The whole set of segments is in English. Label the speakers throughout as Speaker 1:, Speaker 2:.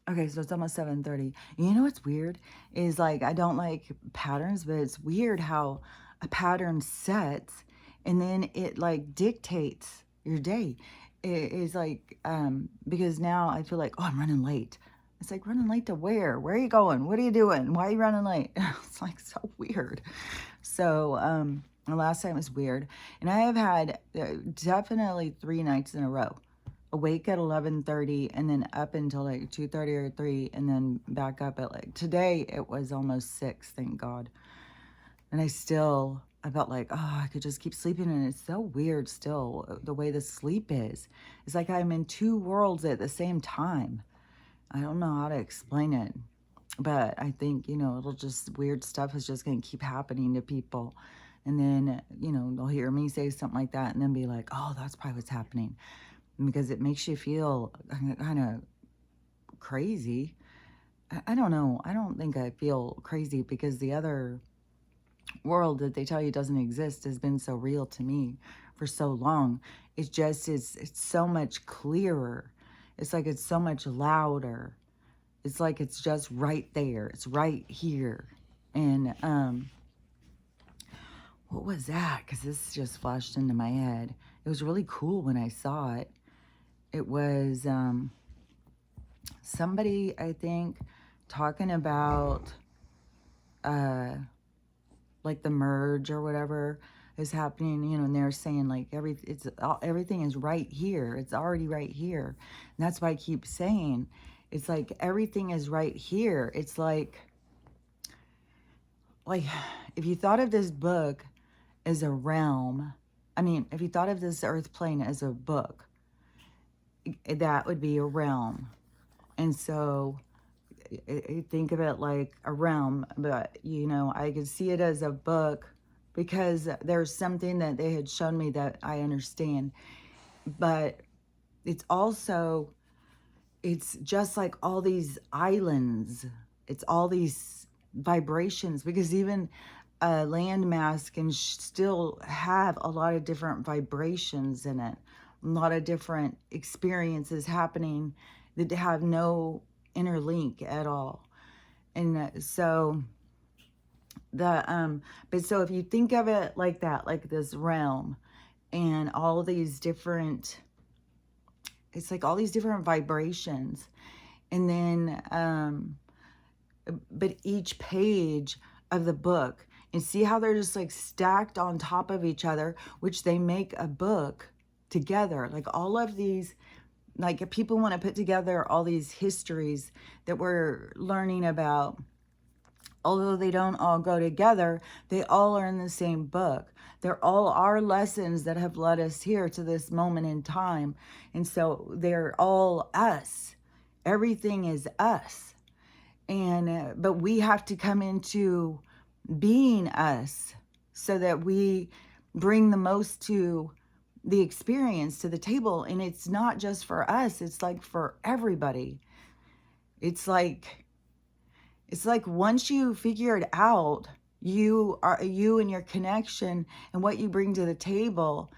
Speaker 1: Okay, so it's almost 7:30. You know what's weird is like I don't like patterns, but it's weird how a pattern sets and then it like dictates your day. It is like because now I feel like, oh, I'm running late. It's like running late to where? Where are you going? What are you doing? Why are you running late? It's like so weird. So the last time was weird. And I have had definitely 3 nights in a row awake at 11:30 and then up until like 2:30 or 3 and then back up at like today it was almost 6, thank God. And I felt like, oh, I could just keep sleeping, and it's so weird still the way the sleep is. It's like I'm in two worlds at the same time. I don't know how to explain it, but I think, it'll just weird stuff is just going to keep happening to people. And then, they'll hear me say something like that and then be like, oh, that's probably what's happening, because it makes you feel kind of crazy. I don't know. I don't think I feel crazy because the other world that they tell you doesn't exist has been so real to me for so long. It's just, it's so much clearer. It's like it's so much louder. It's like it's just right there. It's right here. And what was that? Because this just flashed into my head. It was really cool when I saw it. It was somebody, I think, talking about like the merge or whatever is happening, and they're saying like everything is right here. It's already right here. And that's why I keep saying it's like everything is right here. It's like if you thought of this book as a realm, I mean, if you thought of this earth plane as a book, that would be a realm. And so I think of it like a realm, but I could see it as a book because there's something that they had shown me that I understand. But it's also, it's just like all these islands, it's all these vibrations, because even a landmass can still have a lot of different vibrations in it, a lot of different experiences happening that have no interlink at all. And so but so if you think of it like that, like this realm and all these different, it's like all these different vibrations. And then but each page of the book, and see how they're just like stacked on top of each other, which they make a book together. Like all of these, like if people want to put together all these histories that we're learning about, although they don't all go together, they all are in the same book. They're all our lessons that have led us here to this moment in time. And so they're all us. Everything is us. And but we have to come into being us so that we bring the most to the experience to the table. And it's not just for us, it's like for everybody. It's like once you figure it out, you and your connection and what you bring to the table,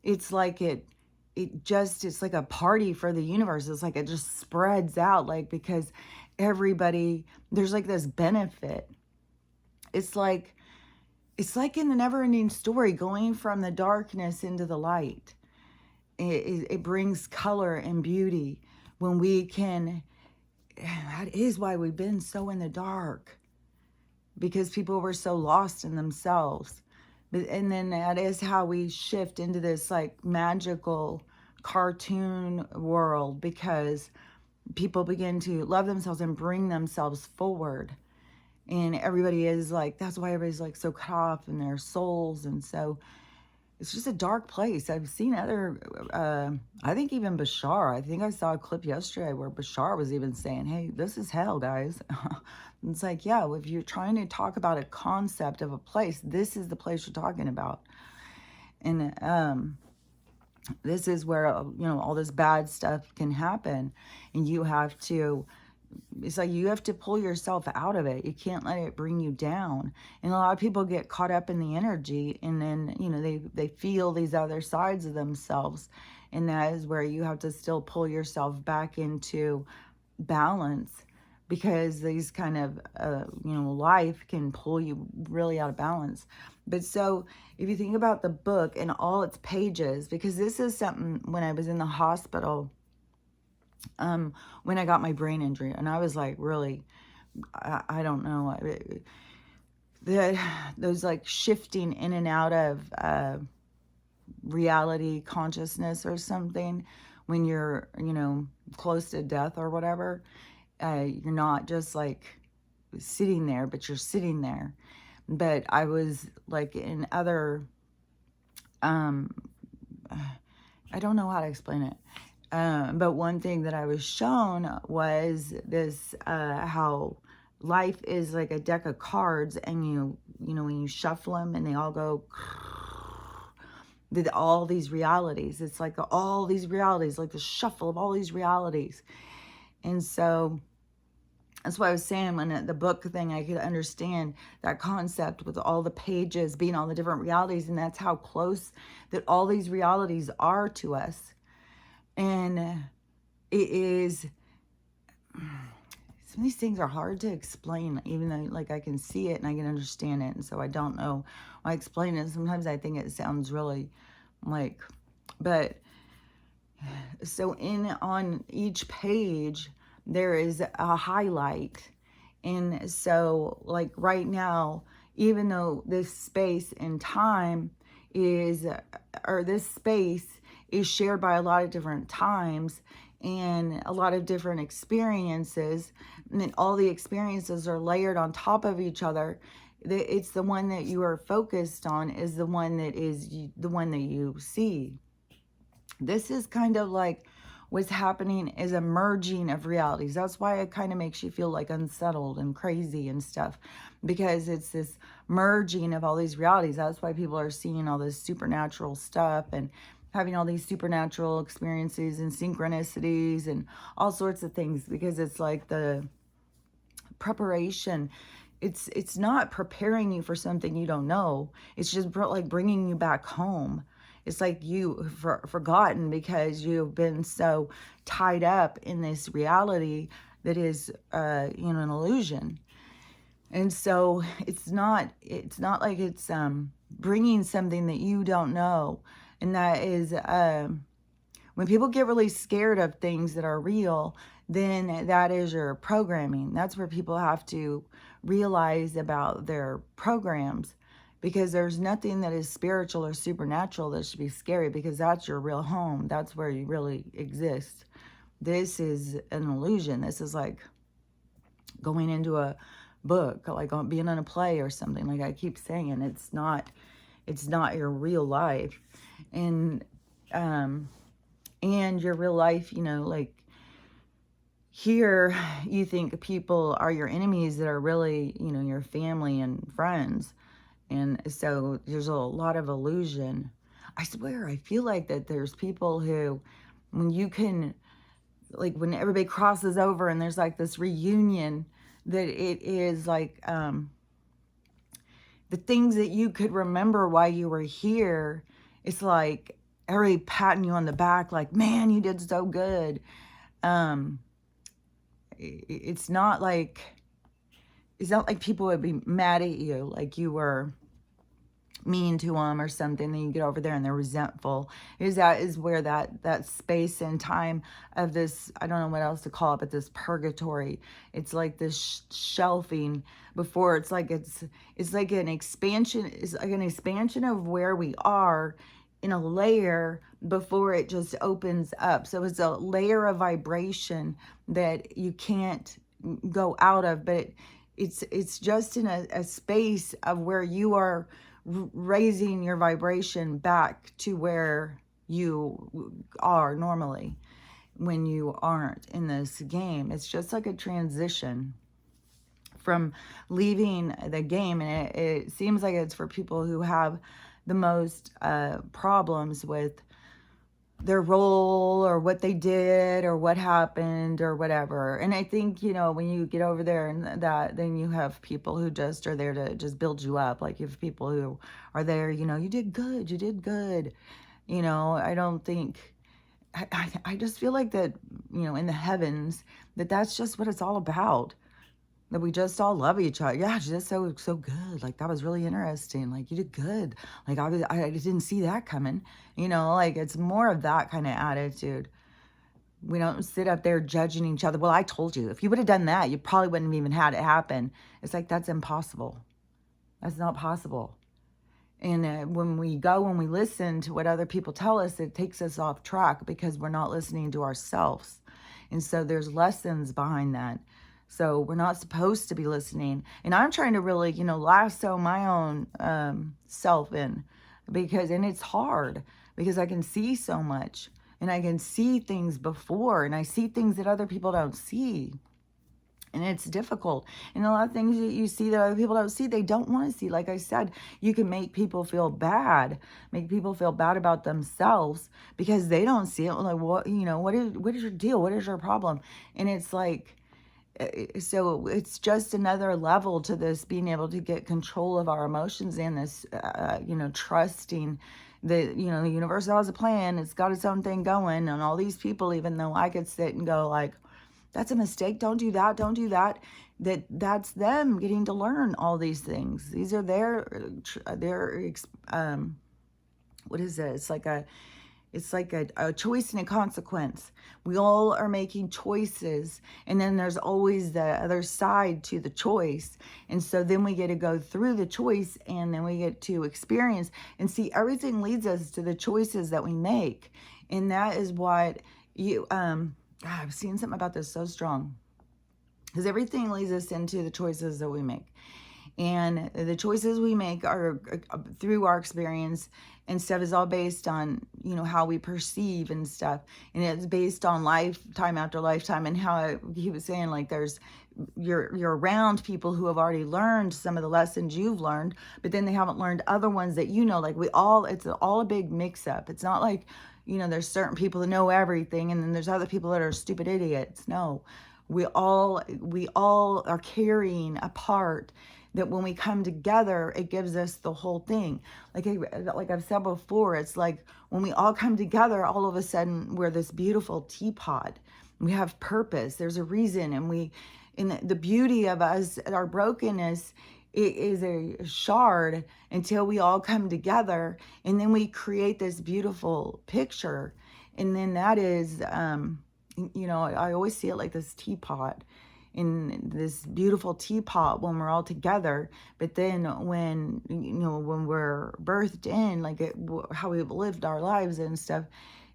Speaker 1: it's like it's like a party for the universe. It's like it just spreads out, like, because everybody, there's like this benefit. It's like in the never ending story, going from the darkness into the light. It brings color and beauty when we can. That is why we've been so in the dark, because people were so lost in themselves. And then that is how we shift into this like magical cartoon world, because people begin to love themselves and bring themselves forward. And everybody is like, that's why everybody's like so cut off in their souls. And so it's just a dark place. I've seen other, I think even Bashar, I think I saw a clip yesterday where Bashar was even saying, hey, this is hell, guys. It's like, yeah, if you're trying to talk about a concept of a place, this is the place you're talking about. And this is where, all this bad stuff can happen. And you have to, it's like you have to pull yourself out of it. You can't let it bring you down. And a lot of people get caught up in the energy, and then they feel these other sides of themselves, and that is where you have to still pull yourself back into balance, because these kind of, life can pull you really out of balance. But so if you think about the book and all its pages, because this is something when I was in the hospital, when I got my brain injury, and I was like, really, I don't know, those like shifting in and out of reality consciousness or something when you're, close to death or whatever. You're not just like sitting there, but you're sitting there. But I was like in other, um, I don't know how to explain it. But one thing that I was shown was this, how life is like a deck of cards, and when you shuffle them and they all go, all these realities. It's like all these realities, like the shuffle of all these realities. And so that's what I was saying, when the book thing, I could understand that concept with all the pages being all the different realities. And that's how close that all these realities are to us. And it is, some of these things are hard to explain, even though like I can see it and I can understand it. And so I don't know why I explain it. Sometimes I think it sounds really like, but so on each page, there is a highlight. And so like right now, even though this space and time is, or this space is shared by a lot of different times and a lot of different experiences, and then all the experiences are layered on top of each other, it's the one that you are focused on is the one that is the one that you see. This is kind of like what's happening is a merging of realities. That's why it kind of makes you feel like unsettled and crazy and stuff, because it's this merging of all these realities. That's why people are seeing all this supernatural stuff and having all these supernatural experiences and synchronicities and all sorts of things, because it's like the preparation. It's not preparing you for something you don't know. It's just like bringing you back home. It's like you forgotten because you've been so tied up in this reality that is, an illusion. And so it's not like it's bringing something that you don't know. And that is, when people get really scared of things that are real, then that is your programming. That's where people have to realize about their programs, because there's nothing that is spiritual or supernatural that should be scary, because that's your real home. That's where you really exist. This is an illusion. This is like going into a book, like being in a play or something. Like I keep saying, it's not your real life. And your real life, like here you think people are your enemies that are really, your family and friends. And so there's a lot of illusion. I swear, I feel like that there's people who, when you can, like when everybody crosses over and there's like this reunion, that it is like, the things that you could remember while you were here, it's like everybody patting you on the back, like, man, you did so good. It's not like people would be mad at you, like you were mean to them or something, then you get over there and they're resentful. That is where that space and time of this, I don't know what else to call it, but this purgatory, it's like this shelving before, it's like an expansion of where we are in a layer before it just opens up. So it's a layer of vibration that you can't go out of, but it's just in a space of where you are raising your vibration back to where you are normally when you aren't in this game. It's just like a transition from leaving the game. And it seems like it's for people who have the most problems with their role or what they did or what happened or whatever. And I think, when you get over there and that, then you have people who just are there to just build you up. Like you have people who are there, you did good, you did good. I don't think I just feel like that, in the heavens, that's just what it's all about. That we just all love each other. Yeah, she's just so good. Like, that was really interesting. Like, you did good. Like, I didn't see that coming. Like, it's more of that kind of attitude. We don't sit up there judging each other. Well, I told you, if you would have done that, you probably wouldn't have even had it happen. It's like, that's impossible. That's not possible. And when we listen to what other people tell us, it takes us off track because we're not listening to ourselves. And so there's lessons behind that. So we're not supposed to be listening. And I'm trying to really, lasso my own self in, and it's hard because I can see so much and I can see things before, and I see things that other people don't see. And it's difficult. And a lot of things that you see that other people don't see, they don't want to see. Like I said, you can make people feel bad about themselves because they don't see it. Like, what is your deal? What is your problem? And it's like, so it's just another level to this, being able to get control of our emotions, and this, trusting that, the universe has a plan. It's got its own thing going, and all these people, even though I could sit and go like, that's a mistake, don't do that, don't do that, that's them getting to learn all these things. These are their what is it? It's like a choice and a consequence. We all are making choices, and then there's always the other side to the choice. And so then we get to go through the choice, and then we get to experience and see everything leads us to the choices that we make. And that is what I've seen something about this so strong, because everything leads us into the choices that we make. And the choices we make are through our experience, and stuff is all based on, how we perceive and stuff. And it's based on lifetime after lifetime. And how he was saying, like, you're around people who have already learned some of the lessons you've learned, but then they haven't learned other ones that, like it's all a big mix up. It's not like, there's certain people that know everything, and then there's other people that are stupid idiots. No, we all are carrying a part that when we come together, it gives us the whole thing. Like I've said before, it's like when we all come together, all of a sudden we're this beautiful teapot. We have purpose. There's a reason. And in the beauty of us, our brokenness, it is a shard until we all come together, and then we create this beautiful picture. And then that is, I always see it like this teapot, in this beautiful teapot when we're all together. But then when we're birthed in, like how we've lived our lives and stuff,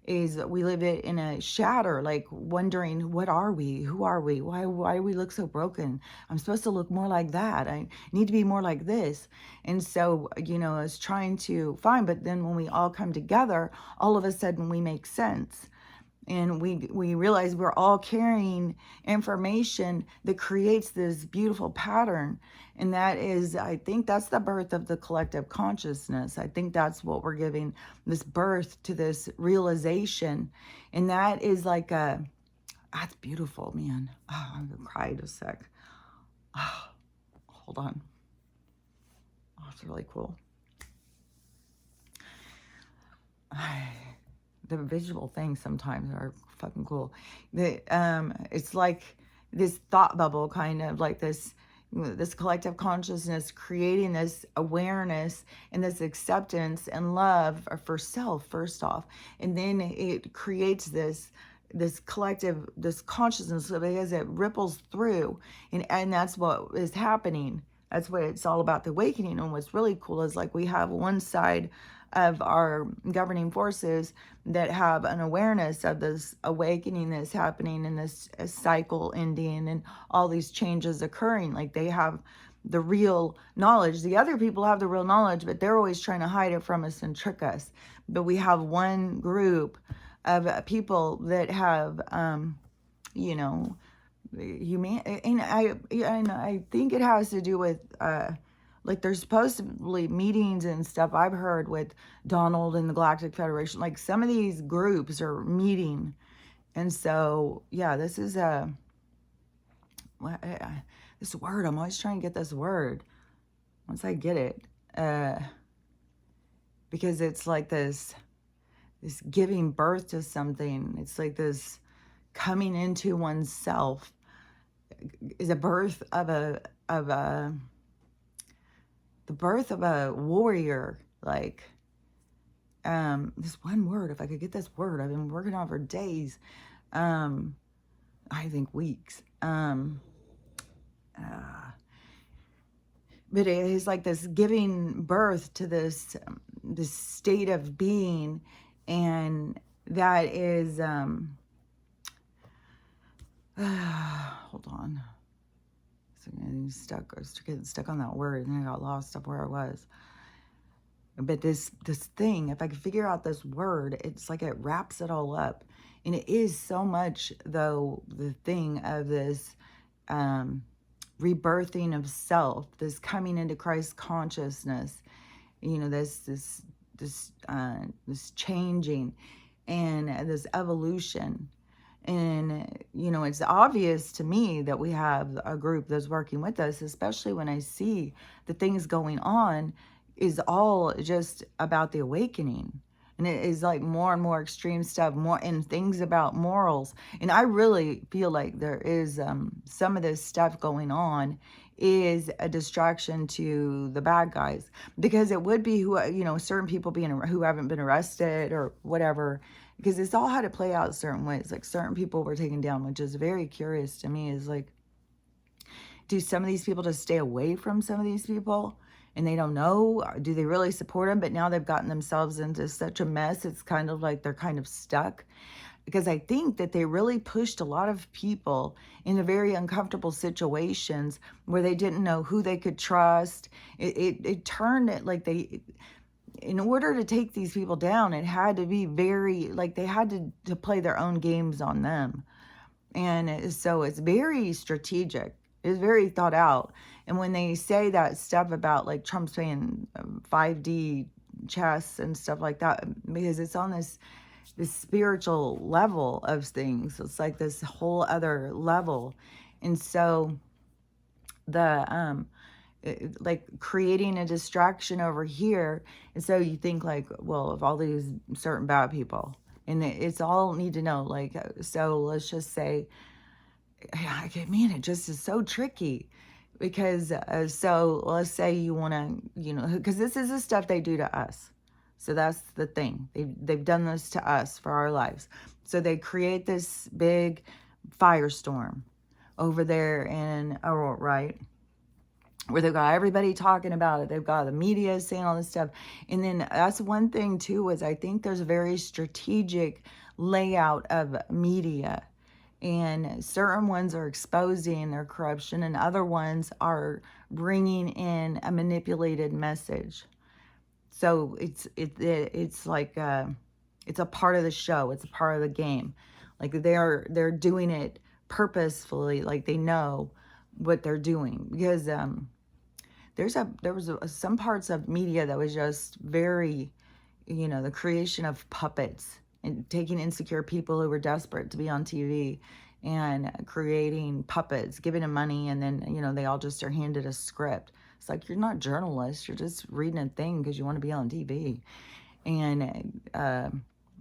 Speaker 1: is we live it in a shatter, like wondering, what are we? Who are we? Why do we look so broken? I'm supposed to look more like that. I need to be more like this. And so, it's trying to find, but then when we all come together, all of a sudden we make sense. And we realize we're all carrying information that creates this beautiful pattern. And that is, I think that's the birth of the collective consciousness. I think that's what we're giving this birth to, this realization. And that is like that's beautiful, man. Oh, I'm gonna cry in a sec. Oh, hold on. Oh, it's really cool. The visual things sometimes are fucking cool. It's like this thought bubble, kind of like this collective consciousness creating this awareness and this acceptance and love for self first off, and then it creates this collective, this consciousness, because it ripples through, and that's what is happening. That's what it's all about, the awakening. And what's really cool is, like, we have one side of our governing forces that have an awareness of this awakening that's happening, and this cycle ending, and all these changes occurring. Like, they have the real knowledge. The other people have the real knowledge, but they're always trying to hide it from us and trick us. But we have one group of people that have, human, and I think it has to do with, like, there's supposedly meetings and stuff I've heard with Donald and the Galactic Federation. Like, some of these groups are meeting. And so, yeah, this is this word, I'm always trying to get this word. Once I get it, because it's like this this giving birth to something. It's like this coming into oneself is a birth of the birth of a warrior. Like, this one word, if I could get this word, I've been working on it for days. I think weeks. But it is like this giving birth to this this state of being, and that is hold on. So I'm stuck. I was getting stuck on that word, and I got lost up where I was. But this thing, if I could figure out this word, it's like it wraps it all up, and it is so much though the thing of this rebirthing of self, this coming into Christ consciousness, you know, this changing and this evolution. And, you know, it's obvious to me that we have a group that's working with us, especially when I see the things going on is all just about the awakening. And it is like more and more extreme stuff, more and things about morals. And I really feel like there is some of this stuff going on is a distraction to the bad guys, because it would be who, you know, certain people who haven't been arrested or whatever, because it's all had to play out certain ways. Like certain people were taken down, which is very curious to me. Is like, do some of these people just stay away from some of these people? And they don't know, do they really support them? But now they've gotten themselves into such a mess. It's kind of like they're kind of stuck, because I think that they really pushed a lot of people into very uncomfortable situations where they didn't know who they could trust. It turned it like in order to take these people down, it had to be very, like they had to play their own games on them. And so it's very strategic. It's very thought out. And when they say that stuff about like Trump's playing 5D chess and stuff like that, because it's on this spiritual level of things. It's like this whole other level. And so the like creating a distraction over here. And so you think like, well, of all these certain bad people, and it's all need to know, like, so let's just say, I mean, it just is so tricky, because so let's say you want to, you know, because this is the stuff they do to us. So that's the thing. They've done this to us for our lives. So they create this big firestorm over there in Aurora, right? Where they've got everybody talking about it. They've got the media saying all this stuff. And then that's one thing too, is I think there's a very strategic layout of media. And certain ones are exposing their corruption, and other ones are bringing in a manipulated message. So it's like it's a part of the show. It's a part of the game. Like they're doing it purposefully. Like they know what they're doing, because there was some parts of media that was just very, you know, the creation of puppets and taking insecure people who were desperate to be on TV and creating puppets, giving them money, and then, you know, they all just are handed a script. It's like, you're not journalists, you're just reading a thing because you want to be on TV. And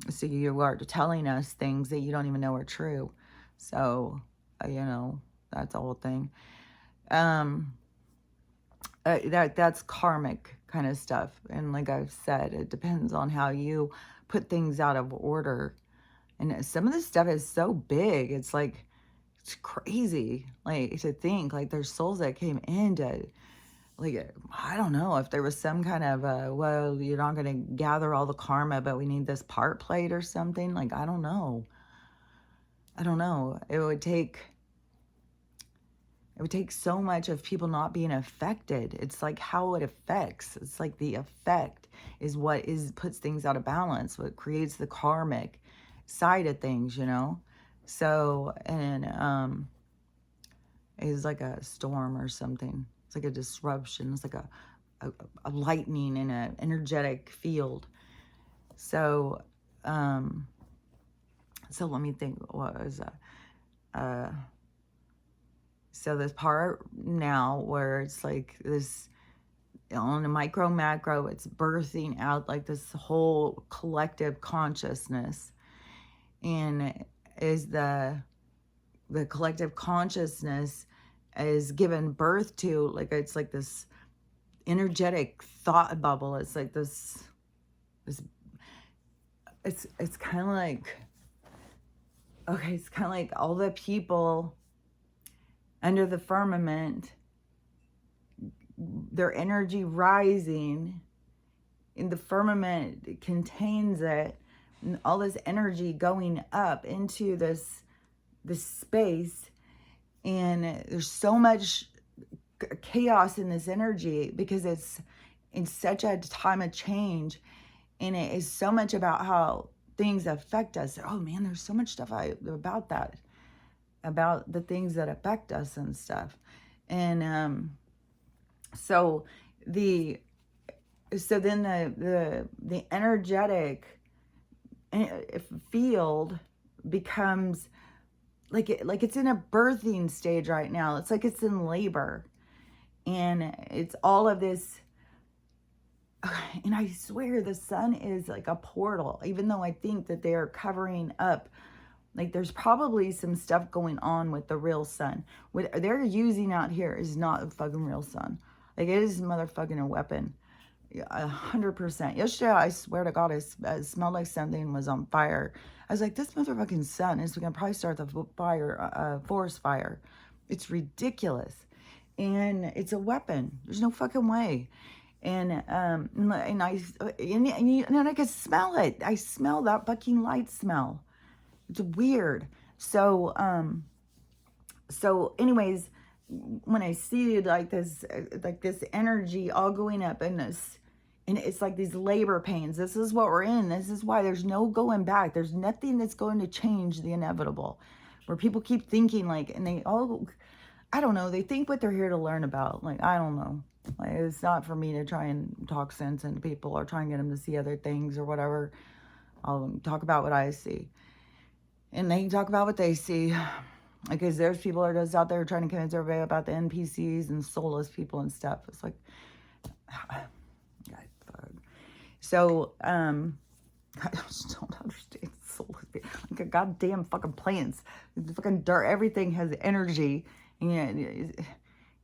Speaker 1: so you are telling us things that you don't even know are true. So, you know, that's the whole thing. That's karmic kind of stuff. And like I've said, it depends on how you put things out of order. And some of this stuff is so big. It's like, it's crazy. Like to think like there's souls that came into, like, I don't know if there was some kind of, well, you're not going to gather all the karma, but we need this part played or something. Like, I don't know. It would take so much of people not being affected. It's like how it affects. It's like the effect is what puts things out of balance, what creates the karmic side of things, you know? So, and it's like a storm or something. It's like a disruption. It's like a lightning in an energetic field. So, so let me think, what was that? So this part now where it's like this, on a micro macro, it's birthing out like this whole collective consciousness. And is the collective consciousness is given birth to, like, it's like this energetic thought bubble. It's like this it's kind of like, okay, it's kind of like all the people under the firmament, their energy rising in the firmament contains it, and all this energy going up into this space. And there's so much chaos in this energy because it's in such a time of change, and it is so much about how things affect us. Oh man, there's so much stuff about that, about the things that affect us and stuff. And so then the energetic field becomes like it's in a birthing stage right now. It's like it's in labor, and it's all of this. And I swear the sun is like a portal, even though I think that they are covering up. Like there's probably some stuff going on with the real sun. What they're using out here is not a fucking real sun. Like it is motherfucking a weapon. 100%. Yesterday, I swear to God, I smelled like something was on fire. I was like, this motherfucking sun is going to probably start the fire, forest fire. It's ridiculous. And it's a weapon. There's no fucking way. And I can smell it. I smell that fucking light smell. It's weird. So anyways, when I see like this energy all going up in this, and it's like these labor pains. This is what we're in. This is why there's no going back. There's nothing that's going to change the inevitable. Where people keep thinking like, and they all, I don't know, they think what they're here to learn about. Like, I don't know. Like, it's not for me to try and talk sense into people or try and get them to see other things or whatever. I'll talk about what I see. And they can talk about what they see. Because there's people that are just out there trying to convince everybody about the NPCs and soulless people and stuff. It's like, so, I just don't understand soulless people. Like a goddamn fucking plants. The fucking dirt, everything has energy. And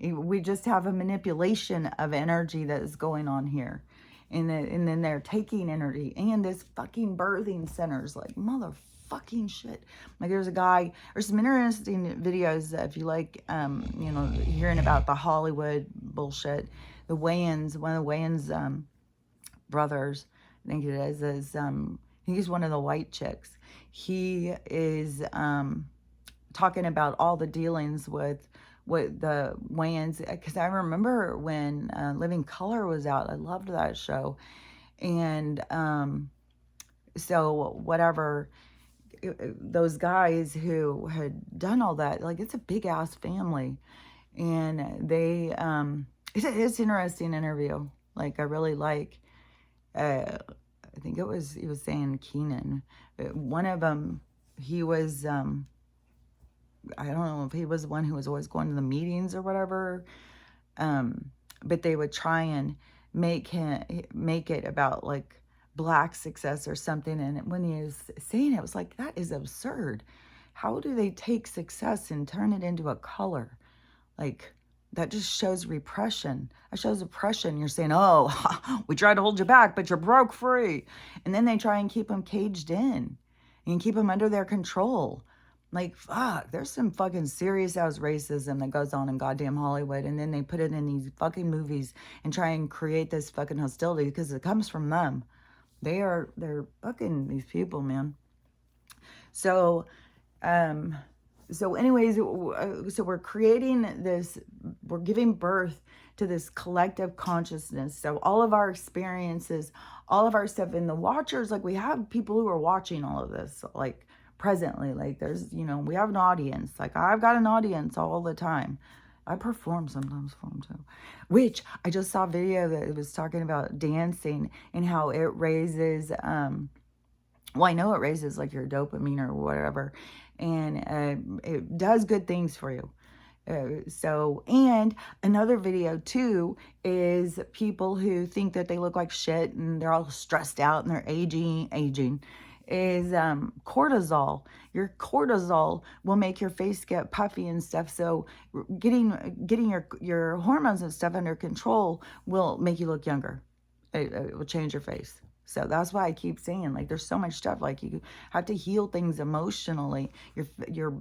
Speaker 1: we just have a manipulation of energy that is going on here. And then they're taking energy. And this fucking birthing centers, like, motherfucking shit. Like there's some interesting videos if you like, hearing about the Hollywood bullshit. The Wayans, one of the Wayans brothers, I think it is I think he's one of the white chicks. He is talking about all the dealings with the Wayans, because I remember when Living Color was out. I loved that show. And so whatever, those guys who had done all that, like it's a big ass family, and they it's an interesting interview. Like I really like, I think he was saying Keenan, one of them, he was I don't know if he was the one who was always going to the meetings or whatever, but they would try and make it about like Black success or something. And when he was saying it, it was like, that is absurd. How do they take success and turn it into a color? Like, that just shows repression. That shows oppression. You're saying, oh, we tried to hold you back, but you're broke free. And then they try and keep them caged in and keep them under their control. Like, fuck, there's some fucking serious ass racism that goes on in goddamn Hollywood. And then they put it in these fucking movies and try and create this fucking hostility because it comes from them. They're fucking these people, man. So, anyways, so we're creating this, we're giving birth to this collective consciousness. So all of our experiences, all of our stuff, and the watchers, like we have people who are watching all of this, like presently, like there's, we have an audience. Like I've got an audience all the time. I perform sometimes for them too, which I just saw a video that was talking about dancing and how it raises, well, I know it raises like your dopamine or whatever, and it does good things for you. And another video too is people who think that they look like shit and they're all stressed out and they're aging, is cortisol. Your cortisol will make your face get puffy and stuff. So getting your hormones and stuff under control will make you look younger. It will change your face. So that's why I keep saying, like, there's so much stuff. Like, you have to heal things emotionally. Your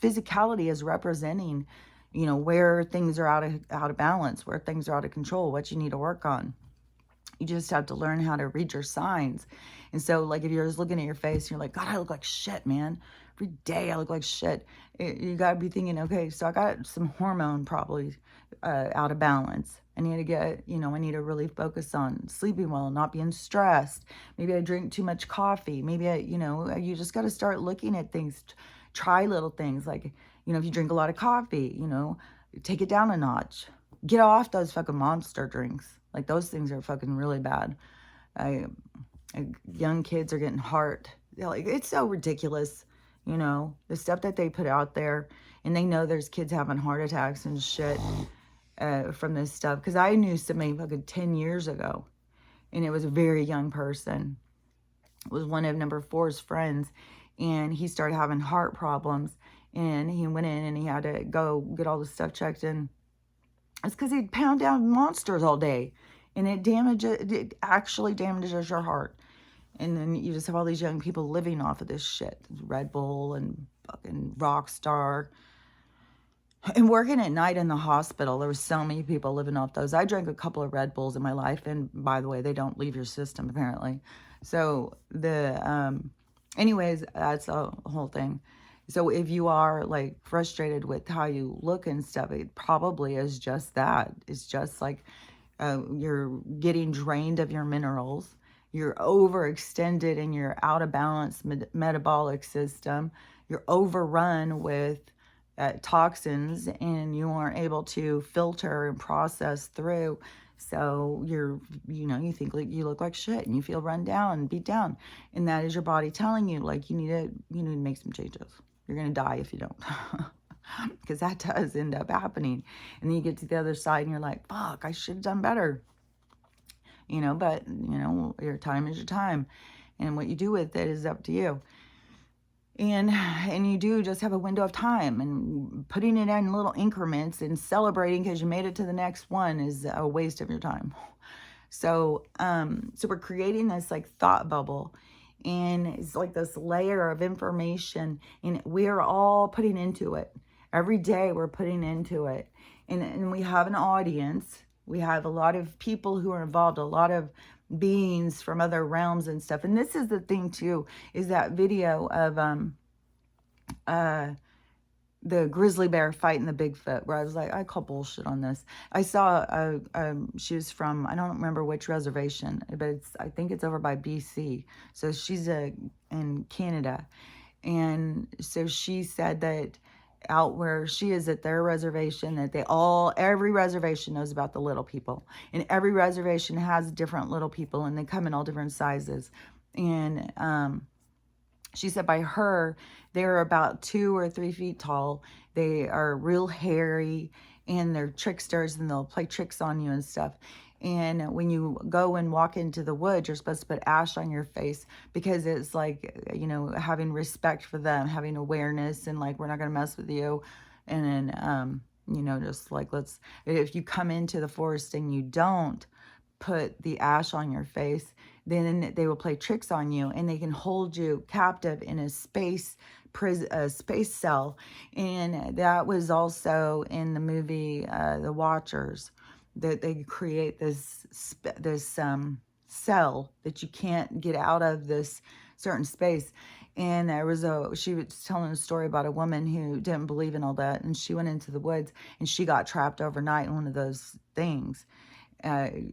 Speaker 1: physicality is representing, where things are out of balance, where things are out of control, what you need to work on. You just have to learn how to read your signs. And so, like, if you're just looking at your face, you're like, God, I look like shit, man. Every day I look like shit. You got to be thinking, okay, so I got some hormone probably out of balance. I need to get, I need to really focus on sleeping well, not being stressed. Maybe I drink too much coffee. Maybe you just got to start looking at things. Try little things like, if you drink a lot of coffee, take it down a notch. Get off those fucking monster drinks. Like, those things are fucking really bad. Young kids are getting heart. Like, it's so ridiculous, the stuff that they put out there. And they know there's kids having heart attacks and shit from this stuff. Because I knew somebody fucking 10 years ago. And it was a very young person. It was one of number 4's friends. And he started having heart problems. And he went in and he had to go get all the stuff checked in. It's because he'd pound down monsters all day. And it actually damages your heart. And then you just have all these young people living off of this shit. Red Bull and fucking Rockstar. And working at night in the hospital, there were so many people living off those. I drank a couple of Red Bulls in my life. And by the way, they don't leave your system, apparently. So, anyways, that's a whole thing. So if you are, like, frustrated with how you look and stuff, it probably is just that. It's just like you're getting drained of your minerals. You're overextended and you're out of balance metabolic system. You're overrun with toxins and you aren't able to filter and process through. So you think like you look like shit and you feel run down and beat down. And that is your body telling you, like, you need to make some changes. You're going to die if you don't. Because that does end up happening. And then you get to the other side and you're like, fuck, I should have done better. But, your time is your time. And what you do with it is up to you. And you do just have a window of time. And putting it in little increments and celebrating because you made it to the next one is a waste of your time. So we're creating this, like, thought bubble. And it's like this layer of information. And we're all putting into it. Every day we're putting into it. And we have an audience. We have a lot of people who are involved, a lot of beings from other realms and stuff. And this is the thing too, is that video of the grizzly bear fighting the Bigfoot, where I was like, I call bullshit on this. I saw she was from, I don't remember which reservation, but I think it's over by BC. So she's in Canada. And so she said that out where she is at their reservation, that every reservation knows about the little people. And every reservation has different little people, and they come in all different sizes. And she said by her, they're about 2 or 3 feet tall. They are real hairy, and they're tricksters, and they'll play tricks on you and stuff. And when you go and walk into the woods, you're supposed to put ash on your face because it's like, having respect for them, having awareness, and like, we're not going to mess with you. And then, just like, if you come into the forest and you don't put the ash on your face, then they will play tricks on you, and they can hold you captive in a space cell. And that was also in the movie The Watchers, that they create this cell that you can't get out of this certain space. And she was telling a story about a woman who didn't believe in all that, and she went into the woods and she got trapped overnight in one of those things.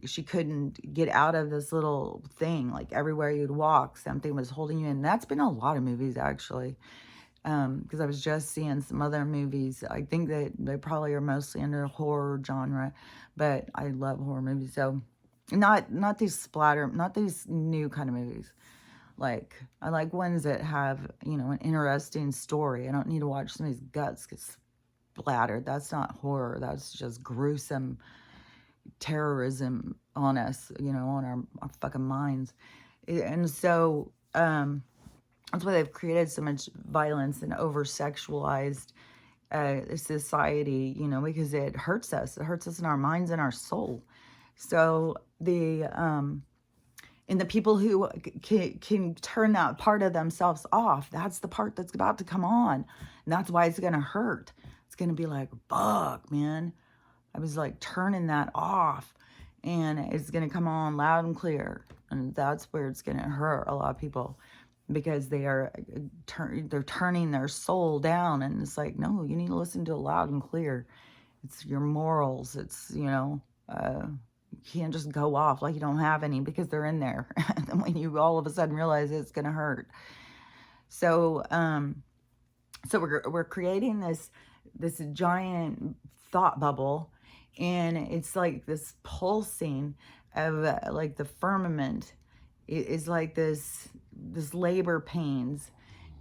Speaker 1: She couldn't get out of this little thing. Like, everywhere you'd walk, something was holding you in. That's been a lot of movies, actually. Because I was just seeing some other movies. I think that they probably are mostly in the horror genre, but I love horror movies. So not these splatter, not these new kind of movies. Like, I like ones that have, an interesting story. I don't need to watch somebody's guts splattered. That's not horror. That's just gruesome terrorism on us, on our fucking minds. And so that's why they've created so much violence and over sexualized society, because it hurts us. It hurts us in our minds and our soul. So and the people who can turn that part of themselves off, that's the part that's about to come on. And that's why it's going to hurt. It's going to be like, fuck, man. I was like turning that off. And it's going to come on loud and clear. And that's where it's going to hurt a lot of people. Because they're turning their soul down. And it's like, no, you need to listen to it loud and clear. It's your morals. It's, you can't just go off like you don't have any because they're in there. And then when you all of a sudden realize it's going to hurt. So, so we're creating this giant thought bubble, and it's like this pulsing of like the firmament. It is like this labor pains.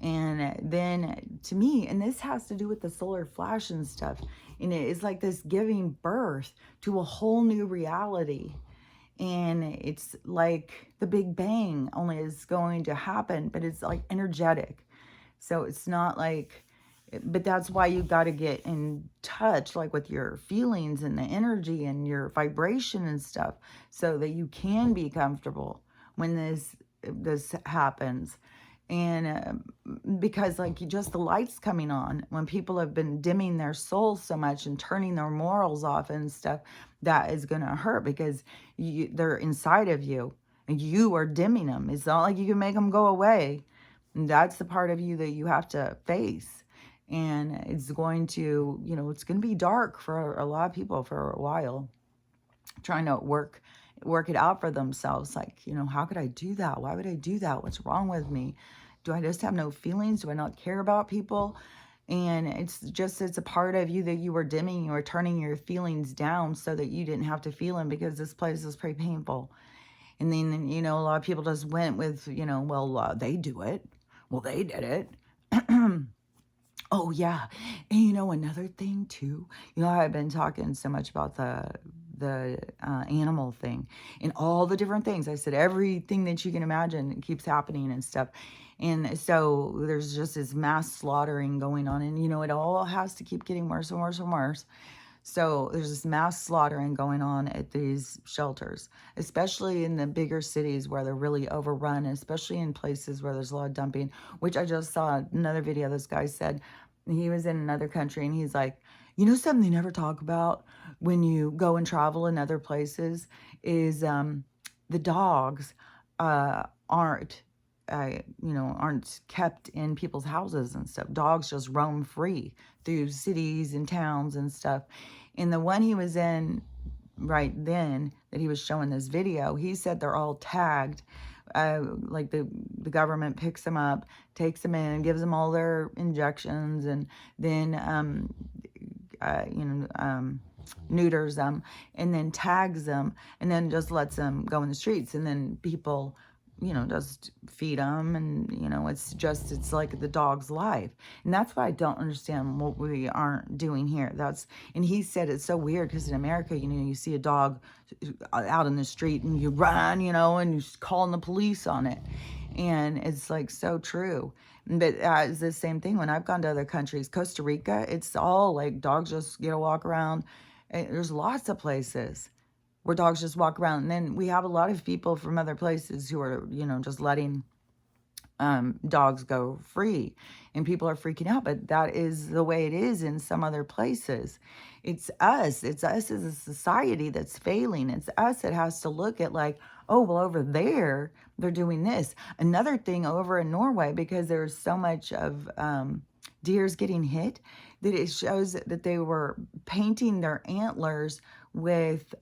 Speaker 1: And then to me, and this has to do with the solar flash and stuff, and it is like this giving birth to a whole new reality. And it's like the Big Bang only is going to happen, but it's like energetic. So it's not like, but that's why you got to get in touch like with your feelings and the energy and your vibration and stuff, so that you can be comfortable when this happens. And because like just the lights coming on, when people have been dimming their souls so much and turning their morals off and stuff, that is going to hurt, because they're inside of you and you are dimming them. It's not like you can make them go away. And that's the part of you that you have to face. And it's going to, it's going to be dark for a lot of people for a while, trying to work it out for themselves. Like, how could I do that? Why would I do that? What's wrong with me? Do I just have no feelings? Do I not care about people? And it's a part of you that you were dimming. You were turning your feelings down so that you didn't have to feel them, because this place is pretty painful. And then, a lot of people just went with, well, they do it. Well, they did it. Oh, yeah. And, another thing, too, I've been talking so much about the animal thing and all the different things. I said everything that you can imagine keeps happening and stuff. And so there's just this mass slaughtering going on. And, it all has to keep getting worse and worse and worse. So there's this mass slaughtering going on at these shelters, especially in the bigger cities where they're really overrun, especially in places where there's a lot of dumping, which I just saw another video. This guy said he was in another country, and he's like, something they never talk about when you go and travel in other places is the dogs aren't kept in people's houses and stuff. Dogs just roam free through cities and towns and stuff. And the one he was in right then that he was showing this video, he said they're all tagged. Like the government picks them up, takes them in, gives them all their injections, and then neuters them, and then tags them, and then just lets them go in the streets. And then people, just feed them, and, it's like the dog's life. And that's what I don't understand, what we aren't doing here. And he said it's so weird, because in America, you see a dog out in the street and you run, and you're calling the police on it. And it's like so true. But it's the same thing when I've gone to other countries. Costa Rica, it's all like dogs just get to walk around. There's lots of places where dogs just walk around. And then we have a lot of people from other places who are, just letting dogs go free. And people are freaking out. But that is the way it is in some other places. It's us. It's us as a society that's failing. It's us that has to look at like, oh, well, over there, they're doing this. Another thing over in Norway, because there's so much of deers getting hit, that it shows that they were painting their antlers with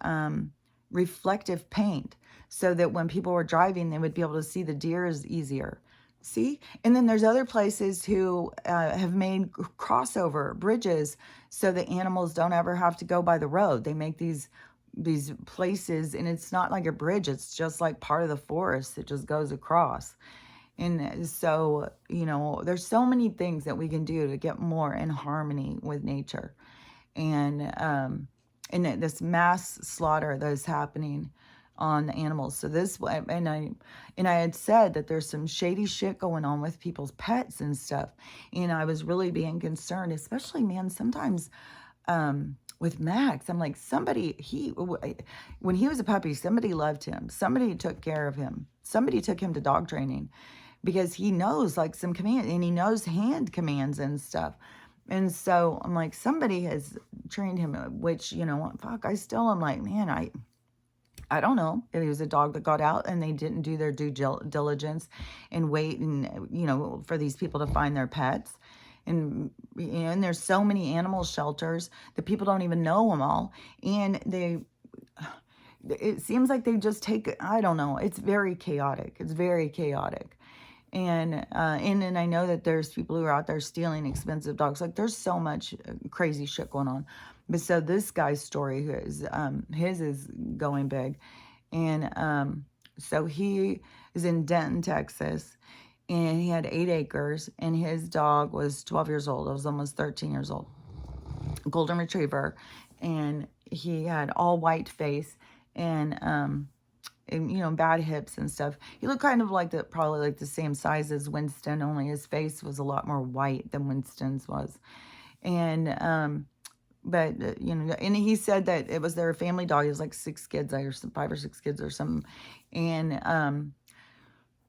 Speaker 1: reflective paint, so that when people were driving, they would be able to see the deers easier. See? And then there's other places who have made crossover bridges so the animals don't ever have to go by the road. They make these places, and it's not like a bridge. It's just like part of the forest that just goes across. And so, there's so many things that we can do to get more in harmony with nature. And this mass slaughter that is happening on the animals. So and I had said that there's some shady shit going on with people's pets and stuff. And I was really being concerned, especially, man, sometimes with Max, I'm like, when he was a puppy, somebody loved him. Somebody took care of him. Somebody took him to dog training because he knows like some command, and he knows hand commands and stuff. And so I'm like, somebody has trained him, which, fuck, I still am like, man, I don't know if he was a dog that got out and they didn't do their due diligence and wait and, for these people to find their pets. And there's so many animal shelters that people don't even know them all. And it seems like they just take, I don't know. It's very chaotic. It's very chaotic. And I know that there's people who are out there stealing expensive dogs. Like there's so much crazy shit going on. But so this guy's story his is going big. And so he is in Denton, Texas, and he had 8 acres, and his dog was 12 years old. It was almost 13 years old. Golden Retriever. And he had all white face and bad hips and stuff. He looked kind of like probably like the same size as Winston, only his face was a lot more white than Winston's was. And but and he said that it was their family dog. He was like 6 kids, or 5 or 6 kids or something. And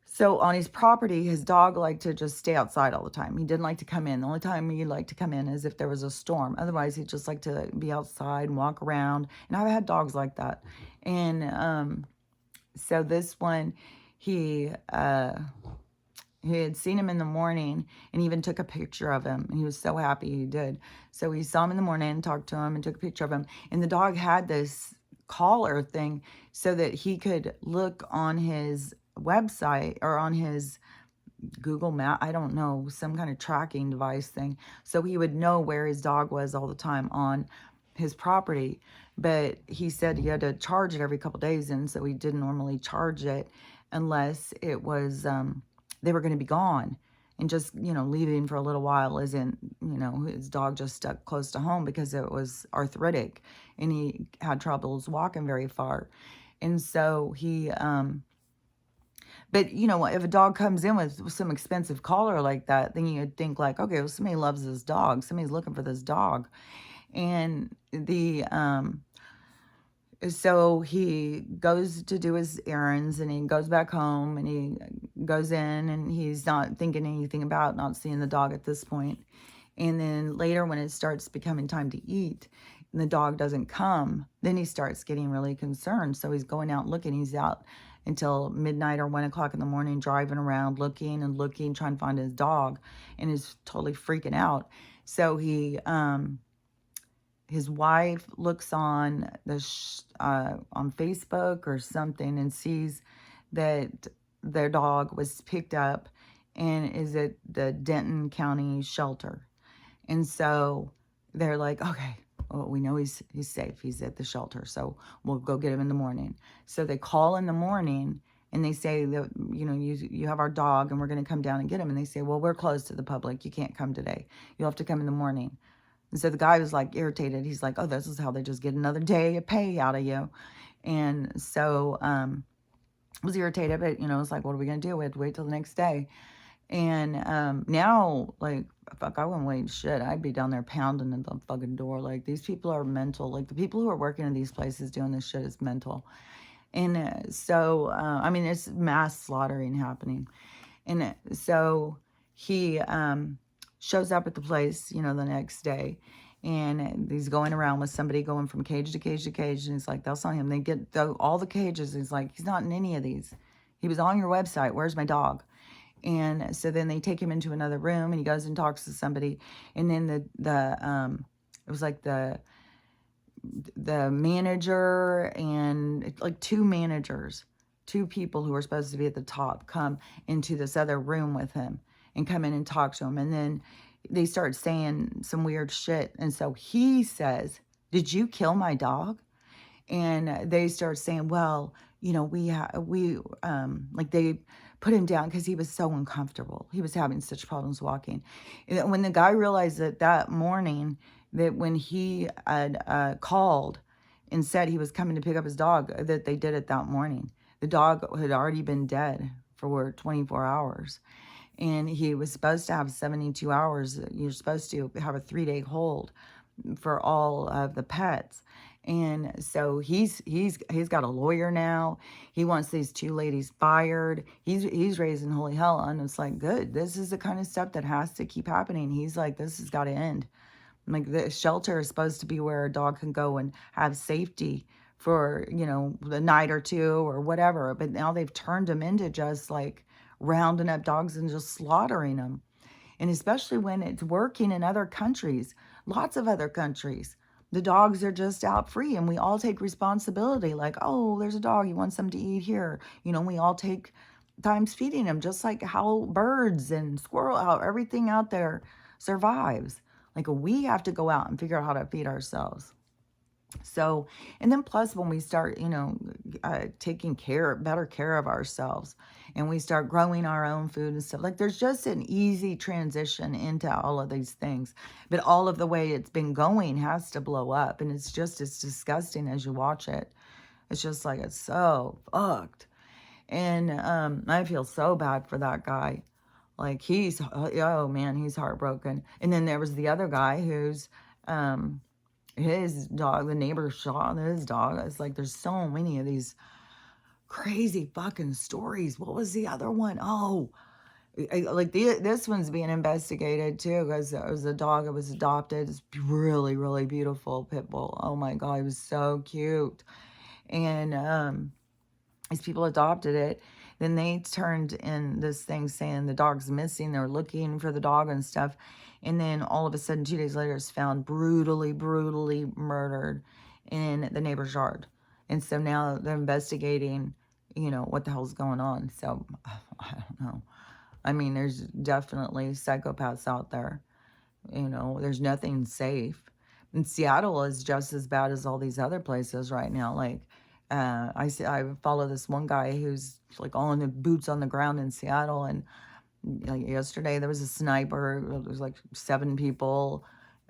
Speaker 1: so on his property, his dog liked to just stay outside all the time. He didn't like to come in. The only time he liked to come in is if there was a storm. Otherwise, he'd just like to be outside and walk around. And I've had dogs like that. And so this one, he had seen him in the morning and even took a picture of him. And he was so happy he did. So he saw him in the morning, talked to him, and took a picture of him. And the dog had this collar thing so that he could look on his website or on his Google Map, I don't know, some kind of tracking device thing. So he would know where his dog was all the time on his property. But he said he had to charge it every couple days, and so he didn't normally charge it unless it was they were going to be gone, and just leaving for a little while isn't, his dog just stuck close to home because it was arthritic and he had troubles walking very far. And so he but if a dog comes in with some expensive collar like that, then you'd think like, okay, well, somebody loves this dog, somebody's looking for this dog. And so he goes to do his errands, and he goes back home, and he goes in, and he's not thinking anything about not seeing the dog at this point. And then later, when it starts becoming time to eat and the dog doesn't come, then he starts getting really concerned. So he's going out looking. He's out until midnight or 1 o'clock in the morning, driving around, looking and looking, trying to find his dog, and is totally freaking out. So his wife looks on on Facebook or something and sees that their dog was picked up and is at the Denton County shelter. And so they're like, okay, well, we know he's safe. He's at the shelter, so we'll go get him in the morning. So they call in the morning and they say that, you have our dog and we're going to come down and get him. And they say, well, we're closed to the public. You can't come today. You'll have to come in the morning. And so the guy was like irritated. He's like, oh, this is how they just get another day of pay out of you. And so was irritated, but it's like, what are we going to do? We have to wait till the next day. And now, like, fuck, I wouldn't wait shit. I'd be down there pounding at the fucking door. Like, these people are mental. Like, the people who are working in these places doing this shit is mental. And so, I mean, it's mass slaughtering happening. And so he shows up at the place, the next day. And he's going around with somebody going from cage to cage to cage. And he's like, that's not him. They get all the cages. He's like, he's not in any of these. He was on your website. Where's my dog? And so then they take him into another room, and he goes and talks to somebody. And then it was like the manager and like 2 managers, 2 people who were supposed to be at the top, come into this other room with him and come in and talk to him. And then they start saying some weird shit. And so he says, did you kill my dog? And they start saying, well, we like they put him down because he was so uncomfortable. He was having such problems walking. And then when the guy realized that that morning, that when he had called and said he was coming to pick up his dog, that they did it that morning. The dog had already been dead for 24 hours. And he was supposed to have 72 hours. You're supposed to have a 3-day hold for all of the pets. And so he's got a lawyer now. He wants these 2 ladies fired. He's raising holy hell, and it's like, good. This is the kind of stuff that has to keep happening. He's like, this has got to end. Like, the shelter is supposed to be where a dog can go and have safety for, you know, the night or two or whatever. But now they've turned them into just like rounding up dogs and just slaughtering them. And especially when it's working in other countries, lots of other countries, the dogs are just out free and we all take responsibility. Like, oh, there's a dog, he wants something to eat here. You know, we all take times feeding him, just like how birds and squirrel, how everything out there survives. Like, we have to go out and figure out how to feed ourselves. So, and then plus when we start, you know, taking better care of ourselves, and we start growing our own food and stuff, like, there's just an easy transition into all of these things. But all of the way it's been going has to blow up. And it's just as disgusting as you watch it. It's just like, it's so fucked. And I feel so bad for that guy. Like, oh man, he's heartbroken. And then there was the other guy who's, his dog, the neighbor shot his dog. It's like, there's so many of these crazy fucking stories. What was the other one? Oh, like this one's being investigated too, because it was a dog that was adopted. It's really, really beautiful pit bull. Oh my God, it was so cute. And these people adopted it. Then they turned in this thing saying the dog's missing. They're looking for the dog and stuff. And then all of a sudden, 2 days later, it's found brutally, brutally murdered in the neighbor's yard. And so now they're investigating, you know, what the hell's going on. So I don't know. I mean, there's definitely psychopaths out there. You know, there's nothing safe. And Seattle is just as bad as all these other places right now. Like, I follow this one guy who's like on the boots on the ground in Seattle, and like yesterday there was a sniper. There was like 7 people.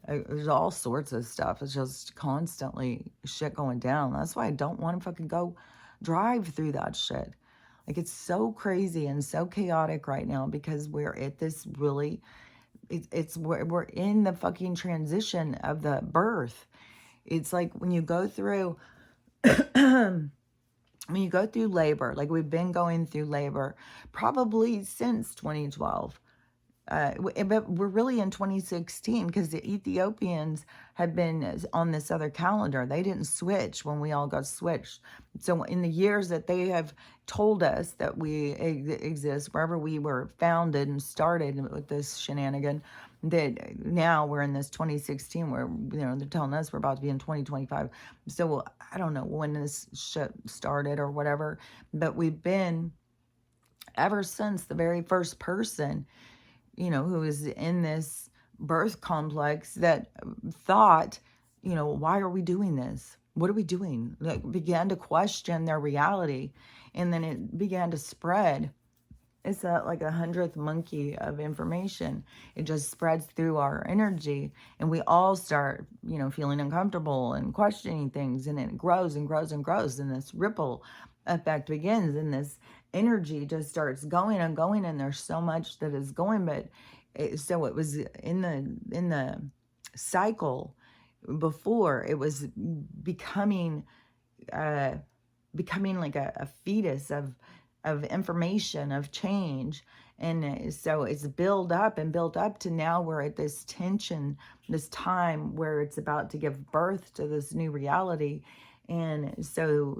Speaker 1: There's all sorts of stuff. It's just constantly shit going down. That's why I don't want to fucking go drive through that shit. Like, it's so crazy and so chaotic right now because we're at this really, we're in the fucking transition of the birth. It's like when you go through when you go through labor, like we've been going through labor probably since 2012. But we're really in 2016 because the Ethiopians had been on this other calendar. They didn't switch when we all got switched. So in the years that they have told us that we exist, wherever we were founded and started with this shenanigan, that now we're in this 2016 where, you know, they're telling us we're about to be in 2025. So I don't know when this shit started or whatever, but we've been ever since the very first person, you know, who is in this birth complex that thought, you know, why are we doing this? What are we doing? Like, began to question their reality, and then it began to spread. It's like 100th monkey of information. It just spreads through our energy, and we all start, you know, feeling uncomfortable and questioning things, and it grows and grows and grows, and this ripple effect begins, and this energy just starts going and going, and there's so much that is going. But so it was in the cycle before, it was becoming like a fetus of information, of change. And so it's built up and built up to now we're at this tension, this time where it's about to give birth to this new reality. And so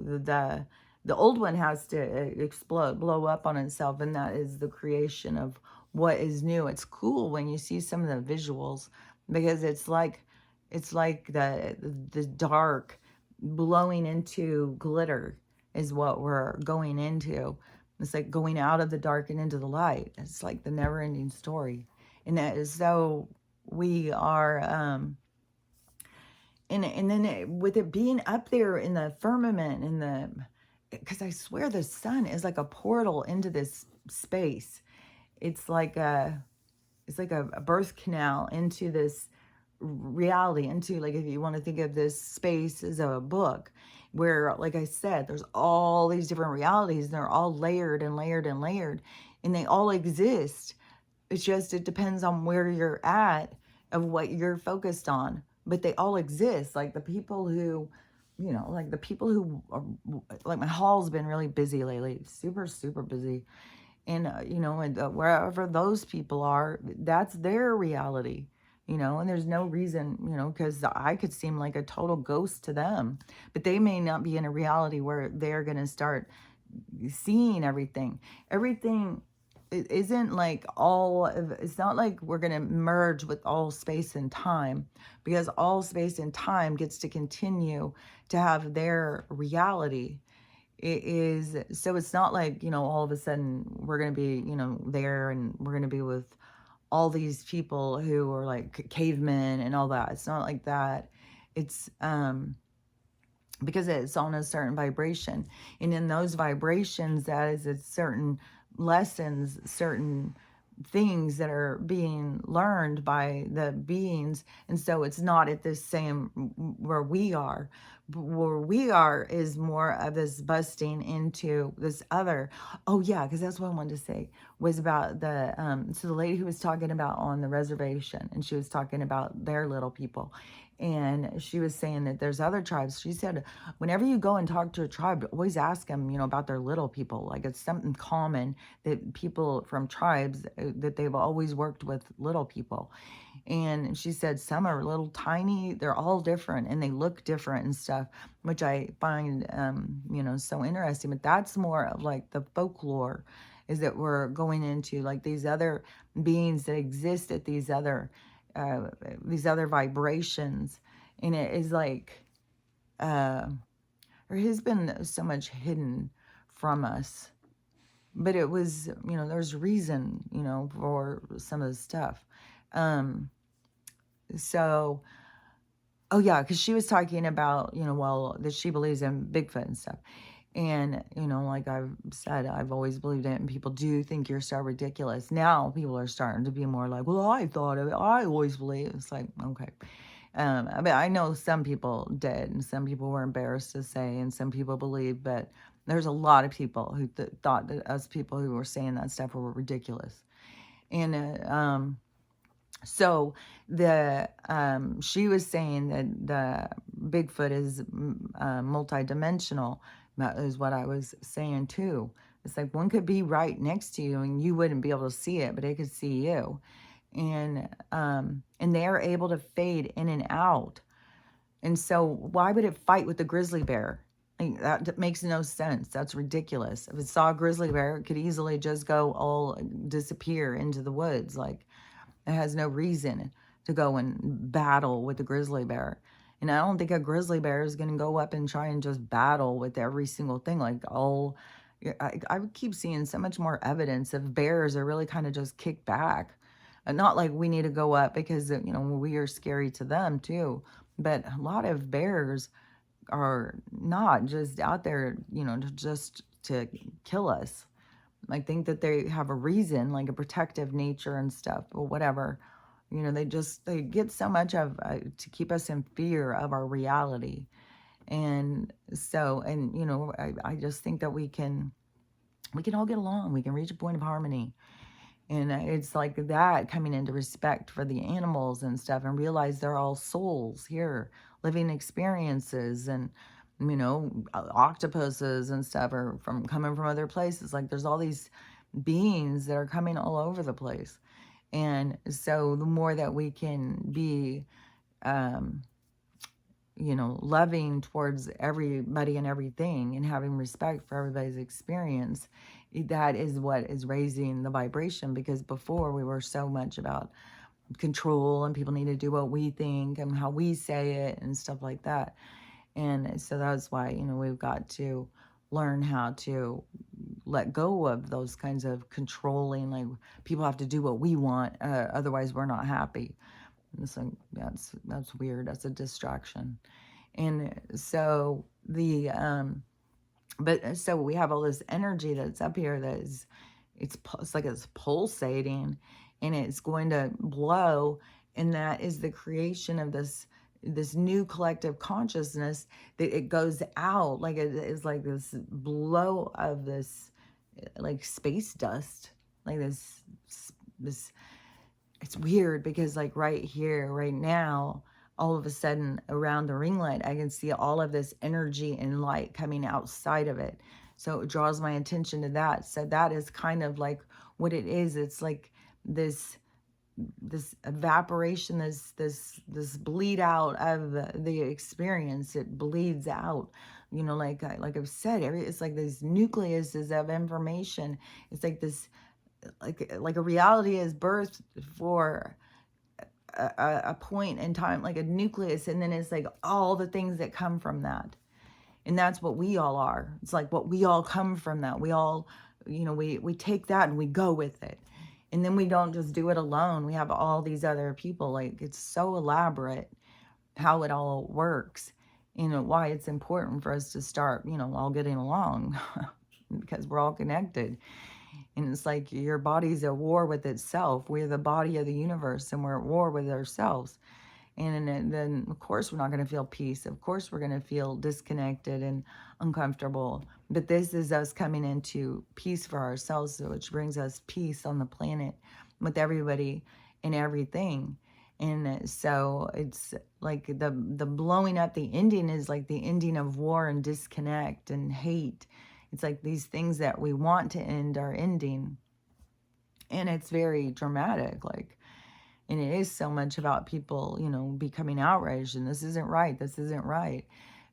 Speaker 1: the old one has to explode, blow up on itself, and that is the creation of what is new. It's cool when you see some of the visuals, because it's like the dark blowing into glitter is what we're going into. It's like going out of the dark and into the light. It's like the never-ending story. And that is so we are and then with it being up there in the firmament, in because I swear the sun is like a portal into this space. It's like a a birth canal into this reality, into, like, if you want to think of this space as a book, where, like I said, there's all these different realities, and they're all layered and layered and layered, and they all exist. It's just, it depends on where you're at, of what you're focused on, but they all exist. Like the people who, like the people who are, like, my hall's been really busy lately, super, super busy. And, and wherever those people are, that's their reality, and there's no reason, because I could seem like a total ghost to them, but they may not be in a reality where they're going to start seeing everything. Everything isn't like all of, it's not like we're going to merge with all space and time, because all space and time gets to continue to have their reality. It is, so it's not like, all of a sudden we're going to be, there, and we're going to be with all these people who are like cavemen and all that. It's not like that. It's because it's on a certain vibration, and in those vibrations, that is a certain lessons, certain things that are being learned by the beings. And so it's not at this same where we are. Where we are is more of this busting into this other. Oh yeah, because that's what I wanted to say, was about the so the lady who was talking about on the reservation, and she was talking about their little people, and she was saying that there's other tribes. She said, whenever you go and talk to a tribe, always ask them, about their little people. Like, it's something common that people from tribes, that they've always worked with little people. And she said some are little tiny, they're all different, and they look different and stuff, which I find, so interesting. But that's more of like the folklore, is that we're going into like these other beings that exist at these other vibrations. And it is like, there has been so much hidden from us, but it was, there's reason, for some of the stuff. So, oh yeah, because she was talking about, well, that she believes in Bigfoot and stuff. And, like I've said, I've always believed in it, and people do think you're so ridiculous. Now people are starting to be more like, well, I thought of it. I always believe. It's like, okay. I mean, I know some people did, and some people were embarrassed to say, and some people believe, but there's a lot of people who thought that us people who were saying that stuff were ridiculous. And, so the she was saying that the Bigfoot is multidimensional. That is what I was saying too. It's like one could be right next to you and you wouldn't be able to see it, but it could see you. And they are able to fade in and out. And so why would it fight with the grizzly bear? Like, that makes no sense. That's ridiculous. If it saw a grizzly bear, it could easily just go all disappear into the woods. Like, it has no reason to go and battle with the grizzly bear. And I don't think a grizzly bear is going to go up and try and just battle with every single thing. Like, I would keep seeing so much more evidence of bears are really kind of just kick back. And not like we need to go up because, we are scary to them too. But a lot of bears are not just out there, just to kill us. I think that they have a reason, like a protective nature and stuff, or whatever. They get so much of to keep us in fear of our reality. And so, and, I just think that we can all get along. We can reach a point of harmony. And it's like that, coming into respect for the animals and stuff, and realize they're all souls here, living experiences. And, octopuses and stuff are coming from other places. Like, there's all these beings that are coming all over the place. And so the more that we can be, loving towards everybody and everything, and having respect for everybody's experience, that is what is raising the vibration. Because before, we were so much about control, and people need to do what we think and how we say it and stuff like that. And so that's why, we've got to learn how to let go of those kinds of controlling, like, people have to do what we want, otherwise we're not happy. And so that's weird. That's a distraction. And so But so we have all this energy that's up here that is, it's like it's pulsating, and it's going to blow, and that is the creation of this new collective consciousness, that it goes out like it is like this blow of this like space dust, like this it's weird because like right here, right now, all of a sudden around the ring light, I can see all of this energy and light coming outside of it. So it draws my attention to that. So that is kind of like what it is. It's like this evaporation, this bleed out of the experience. It bleeds out, you know, like I've said, it's like these nucleuses of information. It's like this, like a reality is birthed for a point in time, like a nucleus, and then it's like all the things that come from that. And that's what we all are. It's like what we all come from that. We all, you know, we take that and we go with it. And then we don't just do it alone. We have all these other people. Like, it's so elaborate how it all works. You know, why it's important for us to start, you know, all getting along because we're all connected. And it's like your body's at war with itself. We're the body of the universe, and we're at war with ourselves. And then, of course, we're not going to feel peace. Of course, we're going to feel disconnected and uncomfortable. But this is us coming into peace for ourselves, which brings us peace on the planet with everybody and everything. And so it's like the blowing up, the ending is like the ending of war and disconnect and hate. It's like these things that we want to end are ending. And it's very dramatic. Like, and it is so much about people, you know, becoming outraged, and this isn't right, this isn't right.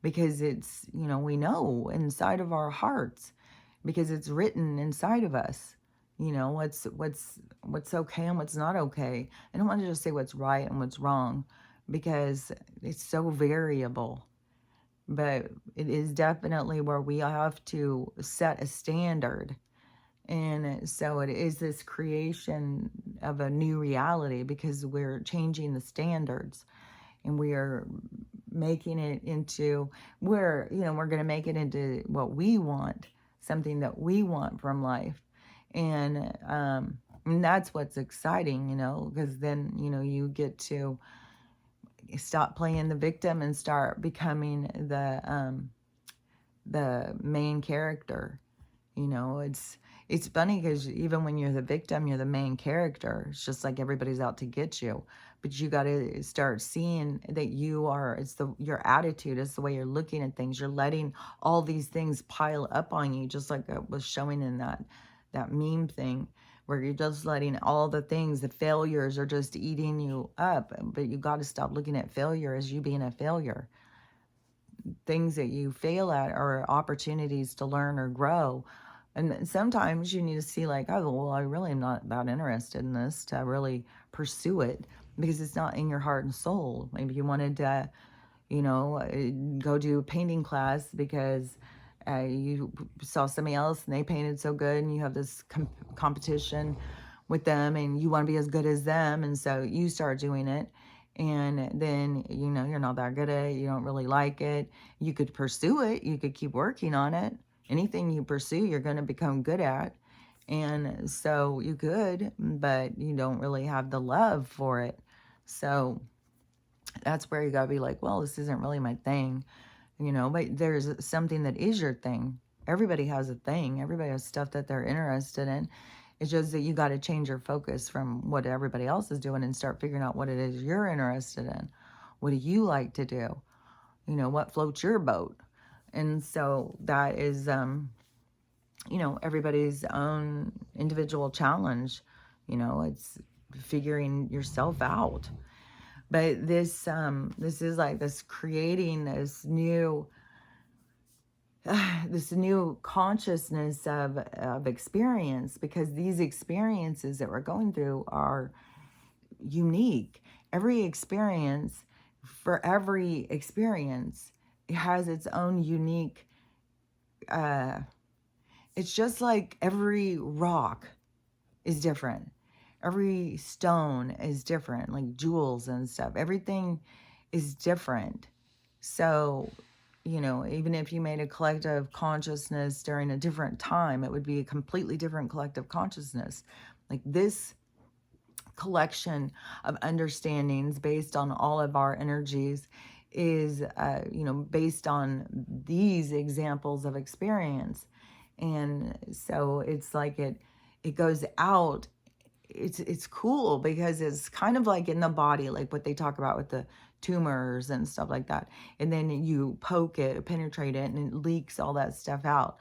Speaker 1: Because it's, you know, we know inside of our hearts, because it's written inside of us, you know, what's okay and what's not okay. I don't want to just say what's right and what's wrong, because it's so variable. But it is definitely where we have to set a standard. And so it is this creation of a new reality, because we're changing the standards, and we are making it into, we're going to make it into what we want, something that we want from life. And that's what's exciting, you know, because then, you know, you get to stop playing the victim and start becoming the main character. You know, it's funny because even when you're the victim, you're the main character. It's just like everybody's out to get you. But you got to start seeing that you are, your attitude, it's the way you're looking at things. You're letting all these things pile up on you, just like I was showing in that meme thing, where you're just letting all the things, the failures are just eating you up. But you got to stop looking at failure as you being a failure. Things that you fail at are opportunities to learn or grow. And sometimes you need to see like, oh, well, I really am not that interested in this to really pursue it, because it's not in your heart and soul. Maybe you wanted to, you know, go do a painting class because you saw somebody else and they painted so good, and you have this competition with them and you want to be as good as them. And so you start doing it. And then, you know, you're not that good at it. You don't really like it. You could pursue it. You could keep working on it. Anything you pursue, you're going to become good at. And so you could, but you don't really have the love for it. So that's where you got to be like, well, this isn't really my thing, you know, but there's something that is your thing. Everybody has a thing. Everybody has stuff that they're interested in. It's just that you got to change your focus from what everybody else is doing and start figuring out what it is you're interested in. What do you like to do? You know, what floats your boat? And so that is, you know, everybody's own individual challenge. You know, it's figuring yourself out. But this is like this creating this new consciousness of experience, because these experiences that we're going through are unique. Every experience, for every experience, it has its own unique, it's just like every rock is different. Every stone is different, like jewels and stuff. Everything is different. So, even if you made a collective consciousness during a different time, it would be a completely different collective consciousness. Like this collection of understandings based on all of our energies is, based on these examples of experience. And so it's like it goes out. It's cool because it's kind of like in the body, like what they talk about with the tumors and stuff like that. And then you poke it, penetrate it, and it leaks all that stuff out.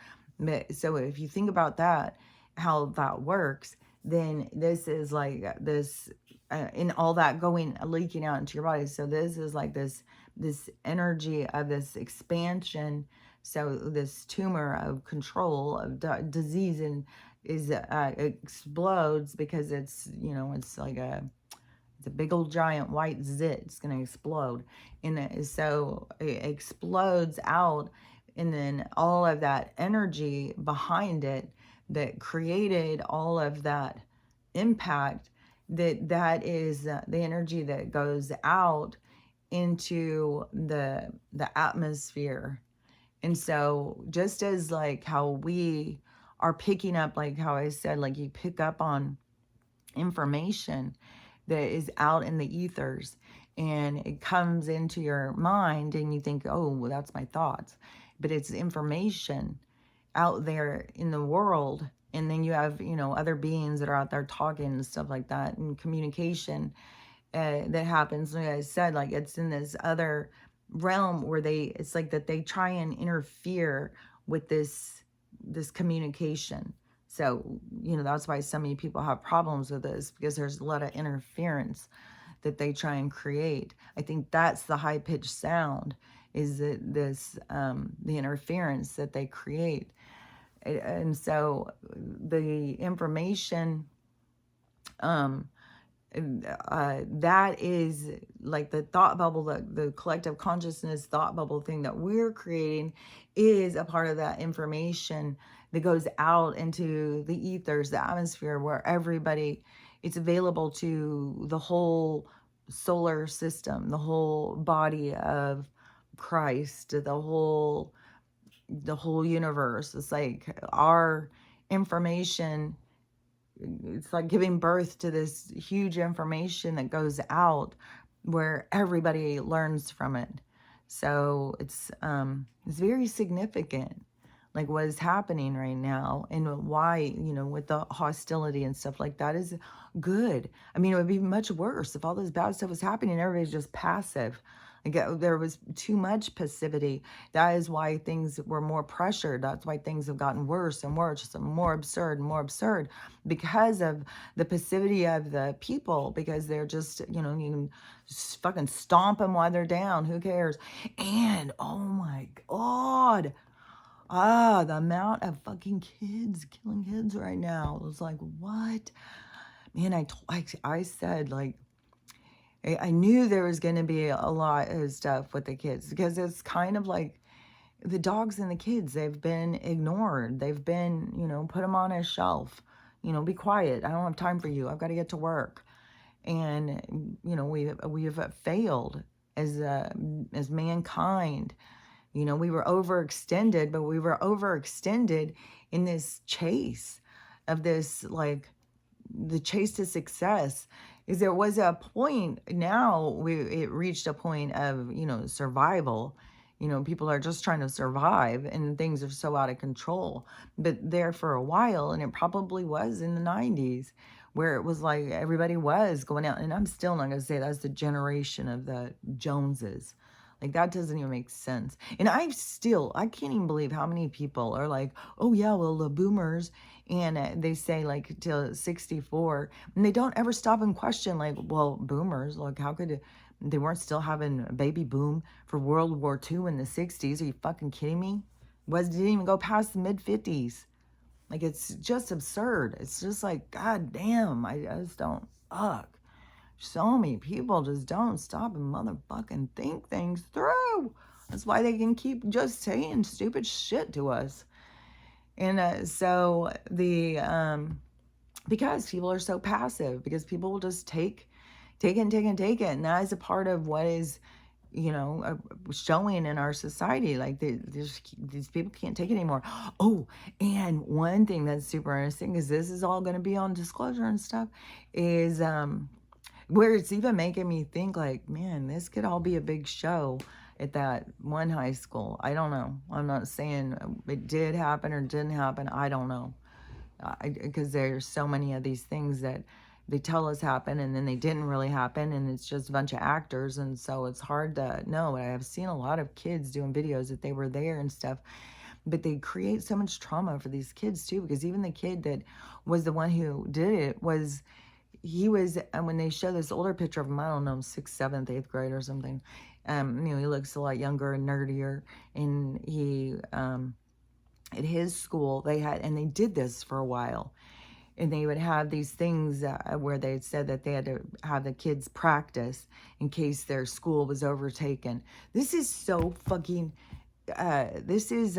Speaker 1: So if you think about that, how that works, then this is like this, and all that going leaking out into your body. So this is like this energy of this expansion. So this tumor of control of disease and is explodes because it's like it's a big old giant white zit. It's going to explode. And so it explodes out, and then all of that energy behind it that created all of that impact, that is the energy that goes out into the atmosphere. And so just as like how we are picking up, like how I said, like you pick up on information that is out in the ethers, and it comes into your mind and you think, oh, well, that's my thoughts. But it's information out there in the world. And then you have, other beings that are out there talking and stuff like that, and communication that happens. Like I said, like it's in this other realm where it's like that they try and interfere with this communication. So, that's why so many people have problems with this, because there's a lot of interference that they try and create. I think that's the high-pitched sound, is that the interference that they create. And so the information, that is like the thought bubble, the collective consciousness thought bubble thing that we're creating is a part of that information that goes out into the ethers, the atmosphere, where everybody, it's available to the whole solar system, the whole body of Christ, the whole universe. It's like our information, it's like giving birth to this huge information that goes out where everybody learns from it. So it's very significant, like what is happening right now, and why, with the hostility and stuff like that is good. I mean, it would be much worse if all this bad stuff was happening and everybody's just passive. Like there was too much passivity. That is why things were more pressured. That's why things have gotten worse and worse and more absurd, because of the passivity of the people, because they're just, you can just fucking stomp them while they're down. Who cares? And oh my God, the amount of fucking kids killing kids right now. It was like, what? Man, I said, like, I knew there was going to be a lot of stuff with the kids, because it's kind of like the dogs and the kids, they've been ignored. They've been, put them on a shelf, be quiet. I don't have time for you. I've got to get to work. And, we have failed as mankind. We were overextended, but we were overextended in this chase of this, like, the chase to success. Is there was a point, now it reached a point of, survival. People are just trying to survive, and things are so out of control. But there for a while, and it probably was in the 90s, where it was like everybody was going out, and I'm still not going to say that's the generation of the Joneses. Like, that doesn't even make sense. And I can't even believe how many people are like, oh yeah, well, the boomers, and they say like till 64, and they don't ever stop and question, like, well, boomers, like, how could they weren't still having a baby boom for World War II in the 60s? Are you fucking kidding me? Didn't even go past the mid 50s. Like, it's just absurd. It's just like, god damn, I just don't, ugh. So many people just don't stop and motherfucking think things through. That's why they can keep just saying stupid shit to us. And so because people are so passive, because people will just take it. And that is a part of what is showing in our society. Like these people can't take it anymore. Oh, and one thing that's super interesting is this is all going to be on disclosure and stuff. Is where it's even making me think like, man, this could all be a big show at that one high school. I don't know. I'm not saying it did happen or didn't happen. I don't know. Because there's so many of these things that they tell us happen and then they didn't really happen, and it's just a bunch of actors, and so it's hard to know. But I have seen a lot of kids doing videos that they were there and stuff, but they create so much trauma for these kids too, because even the kid that was the one who did it was, he was, and when they show this older picture of him, I don't know, sixth, seventh, eighth grade or something, he looks a lot younger and nerdier, and he at his school they had, and they did this for a while, and they would have these things where they said that they had to have the kids practice in case their school was overtaken. This is so fucking this is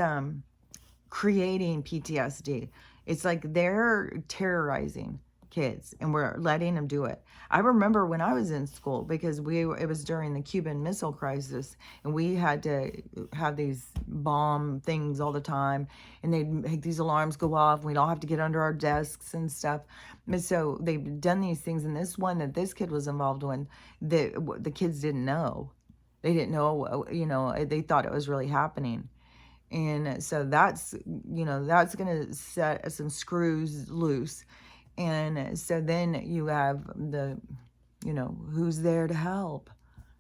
Speaker 1: creating PTSD. It's like they're terrorizing kids and we're letting them do it. I remember when I was in school, because it was during the Cuban Missile Crisis, and we had to have these bomb things all the time, and they'd make these alarms go off, and we'd all have to get under our desks and stuff. And so they've done these things, and this one that this kid was involved in, the kids didn't know. They didn't know, they thought it was really happening. And so that's going to set some screws loose. And so then you have who's there to help?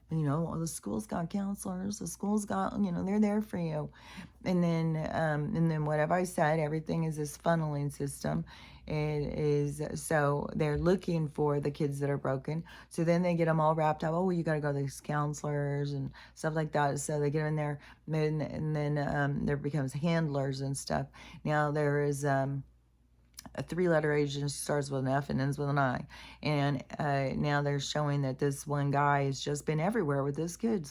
Speaker 1: The school's got counselors, the school's got, they're there for you. And then what have I said? Everything is this funneling system. It is, so they're looking for the kids that are broken. So then they get them all wrapped up. Oh, well, you got to go to these counselors and stuff like that. So they get in there, and then there becomes handlers and stuff. Now there is a 3-letter agency, starts with an F and ends with an I. And now they're showing that this one guy has just been everywhere with this kid.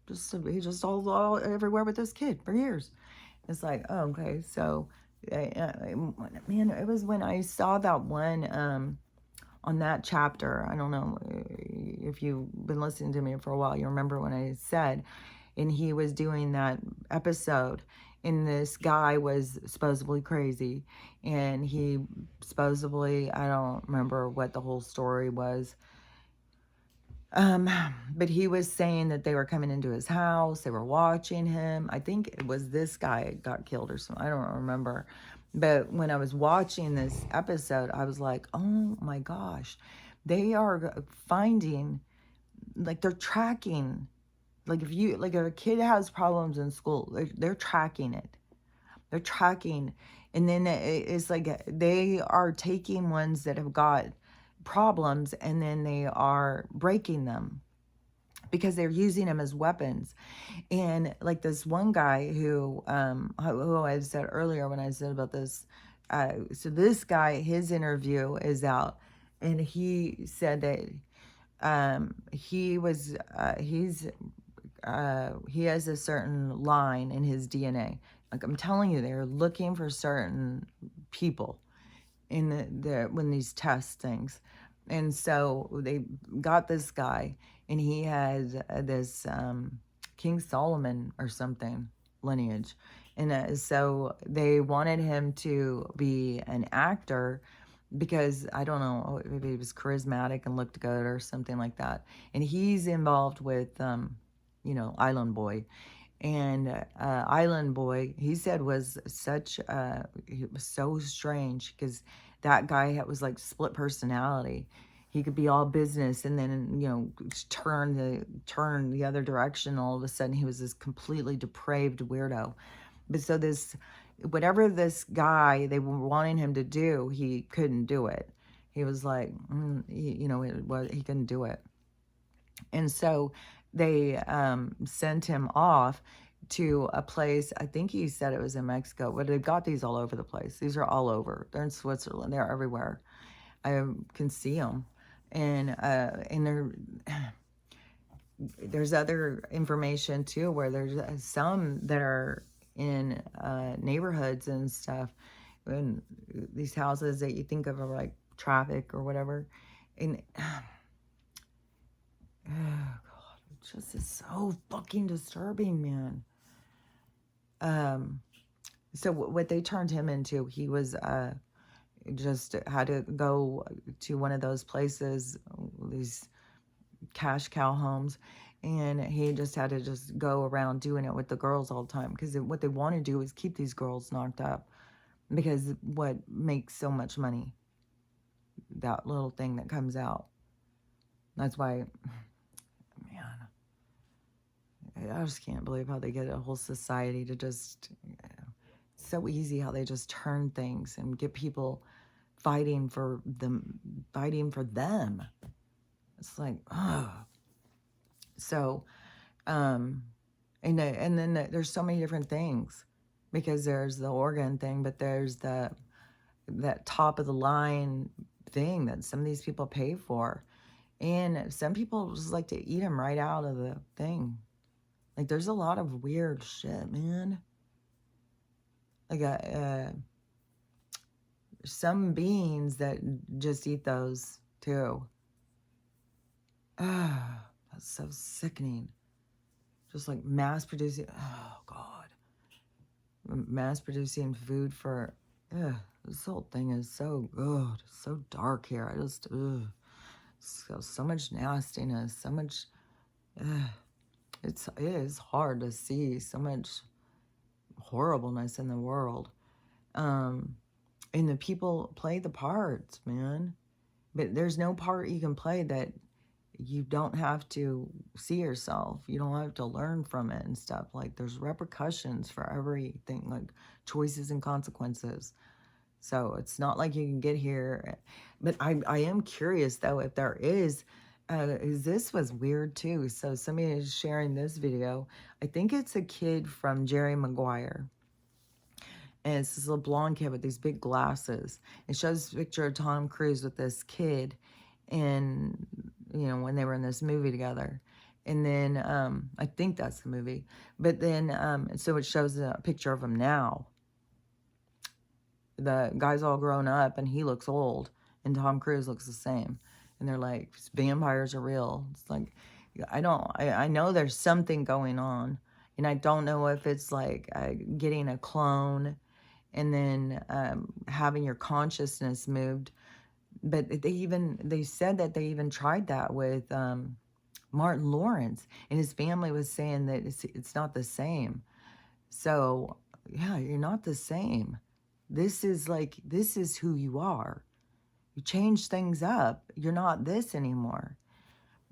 Speaker 1: He's just all everywhere with this kid for years. It's like, oh, okay. So, man, it was when I saw that one on that chapter. I don't know if you've been listening to me for a while. You remember when I said, and he was doing that episode, and this guy was supposedly crazy, and he supposedly, I don't remember what the whole story was, but he was saying that they were coming into his house, they were watching him. I think it was this guy got killed or something, I don't remember. But when I was watching this episode, I was like, oh my gosh, they are finding, like, they're tracking. Like, if a kid has problems in school, they're tracking it. They're tracking. And then it's like they are taking ones that have got problems, and then they are breaking them because they're using them as weapons. And like this one guy who I said earlier when I said about this, so this guy, his interview is out, and he said that he has a certain line in his DNA. Like, I'm telling you, they're looking for certain people in when these test things. And so they got this guy, and he has this King Solomon or something lineage. And so they wanted him to be an actor because, I don't know, maybe he was charismatic and looked good or something like that. And he's involved with Island Boy. And Island Boy, he said, was it was so strange, because that guy was like split personality. He could be all business and then, turn the other direction. All of a sudden, he was this completely depraved weirdo. But so whatever this guy, they were wanting him to do, he couldn't do it. He was like, he couldn't do it. And so they sent him off to a place, I think he said it was in Mexico, but they've got these all over the place. These are all over. They're in Switzerland. They're everywhere. I can see them. And there's other information too, where there's some that are in neighborhoods and stuff, and these houses that you think of are like traffic or whatever. And just is so fucking disturbing, man. So what they turned him into, he was just had to go to one of those places, these cash cow homes, and he just had to just go around doing it with the girls all the time, because what they want to do is keep these girls knocked up, because what makes so much money, that little thing that comes out. That's why, man, I just can't believe how they get a whole society to just, it's so easy how they just turn things and get people fighting for them, It's like, oh. So, and then there's so many different things, because there's the organ thing, but there's that top of the line thing that some of these people pay for. And some people just like to eat them right out of the thing. Like, there's a lot of weird shit, man. Like, some beings that just eat those, too. Ah, that's so sickening. Just like mass producing, oh, God. Mass producing food for, this whole thing is so good. It's so dark here. I just, so much nastiness, so much, it is hard to see so much horribleness in the world. And the people play the parts, man. But there's no part you can play that you don't have to see yourself. You don't have to learn from it and stuff. Like, there's repercussions for everything, like choices and consequences. So it's not like you can get here. But I am curious, though, if there is, this was weird, too. So somebody is sharing this video. I think it's a kid from Jerry Maguire. And it's this little blonde kid with these big glasses. It shows a picture of Tom Cruise with this kid, and, you know, when they were in this movie together. And then, I think that's the movie. But then, so it shows a picture of him now. The guy's all grown up, and he looks old, and Tom Cruise looks the same. And they're like, vampires are real. It's like, I know there's something going on, and I don't know if it's like getting a clone and then having your consciousness moved. But they said that they even tried that with Martin Lawrence, and his family was saying that it's not the same. So, yeah, you're not the same. This is who you are. You change things up. You're not this anymore.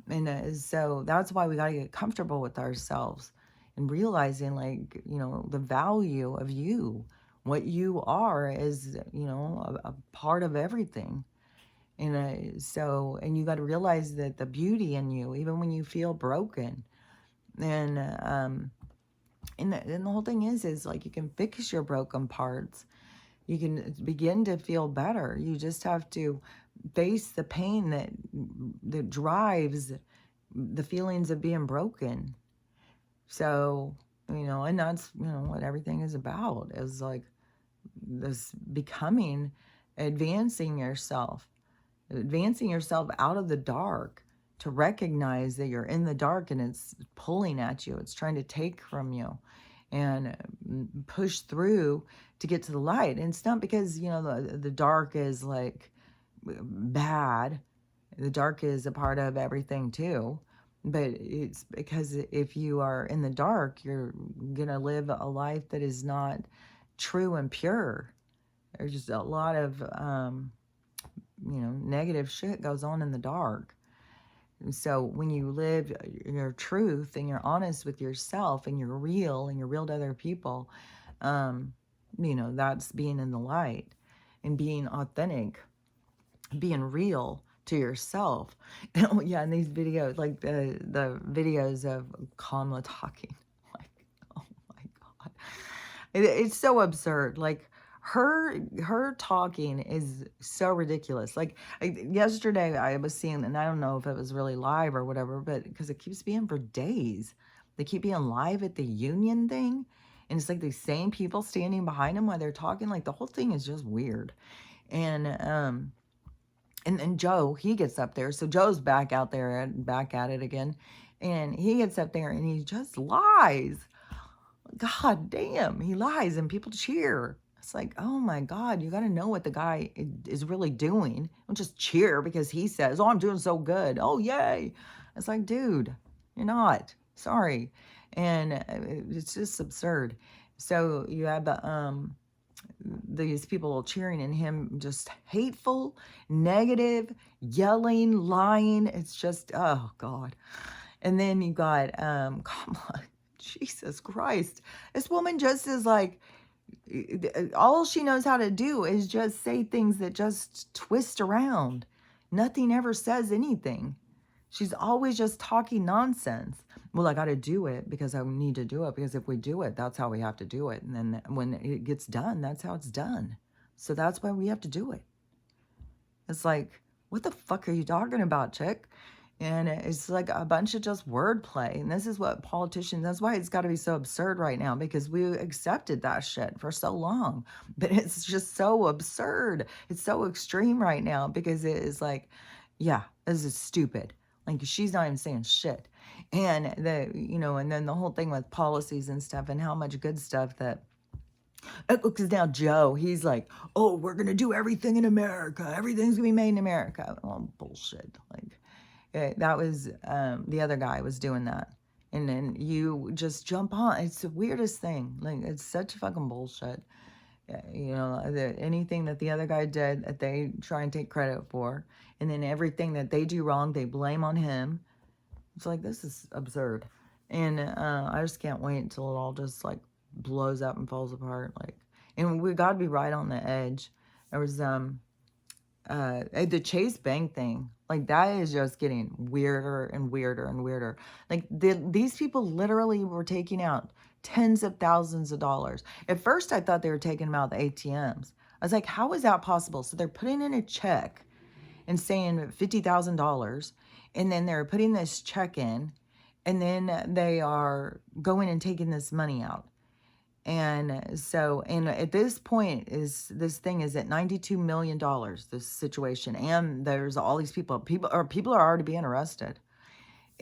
Speaker 1: And so that's why we got to get comfortable with ourselves and realizing, like, you know, the value of you. What you are is, you know, a part of everything. And and you got to realize that the beauty in you, even when you feel broken. And the whole thing is like, you can fix your broken parts. You can begin to feel better. You just have to face the pain that drives the feelings of being broken. So, you know, and that's, you know, what everything is about, is like this becoming, advancing yourself out of the dark, to recognize that you're in the dark and it's pulling at you. It's trying to take from you and push through to get to the light. And it's not because, you know, the dark is like bad. The dark is a part of everything too. But it's because if you are in the dark, you're going to live a life that is not true and pure. There's just a lot of, you know, negative shit goes on in the dark. And so when you live your truth and you're honest with yourself and you're real to other people, you know, that's being in the light and being authentic, being real to yourself. And, yeah, in these videos, like the videos of Kamala talking, like, oh my God, it's so absurd. Like, her talking is so ridiculous. Like, yesterday I was seeing, and I don't know if it was really live or whatever, but because it keeps being for days, they keep being live at the union thing, and it's like the same people standing behind them while they're talking. Like, the whole thing is just weird. And Joe, he gets up there, so Joe's back out there and back at it again, And he gets up there and he just lies. God damn, he lies and people cheer. It's like, oh my God, you got to know what the guy is really doing. Don't just cheer because he says, oh, I'm doing so good. Oh, yay. It's like, dude, you're not. Sorry. And it's just absurd. So you have these people cheering and him just hateful, negative, yelling, lying. It's just, oh God. And then you got Kamala. Jesus Christ. This woman just is like, all she knows how to do is just say things that just twist around. Nothing ever says anything. She's always just talking nonsense. Well, I got to do it because I need to do it because if we do it, that's how we have to do it. And then when it gets done, that's how it's done. So that's why we have to do it. It's like, what the fuck are you talking about, chick? And it's like a bunch of just wordplay. And this is what politicians, that's why it's got to be so absurd right now because we accepted that shit for so long. But it's just so absurd. It's so extreme right now because it is like, yeah, this is stupid. Like she's not even saying shit. And and then the whole thing with policies and stuff and how much good stuff that because now Joe, he's like, oh, we're going to do everything in America. Everything's going to be made in America. Oh, bullshit. Like, that was, the other guy was doing that. And then you just jump on. It's the weirdest thing. Like, it's such fucking bullshit. Anything that the other guy did that they try and take credit for. And then everything that they do wrong, they blame on him. It's like, this is absurd. And I just can't wait until it all just, like, blows up and falls apart. Like, and we got to be right on the edge. There was the Chase Bank thing. Like, that is just getting weirder and weirder and weirder. Like, these people literally were taking out tens of thousands of dollars. At first, I thought they were taking them out the ATMs. I was like, how is that possible? So they're putting in a check and saying $50,000, and then they're putting this check in, and then they are going and taking this money out. And so, and at this point this thing is at $92 million, this situation. And there's all these people are already being arrested.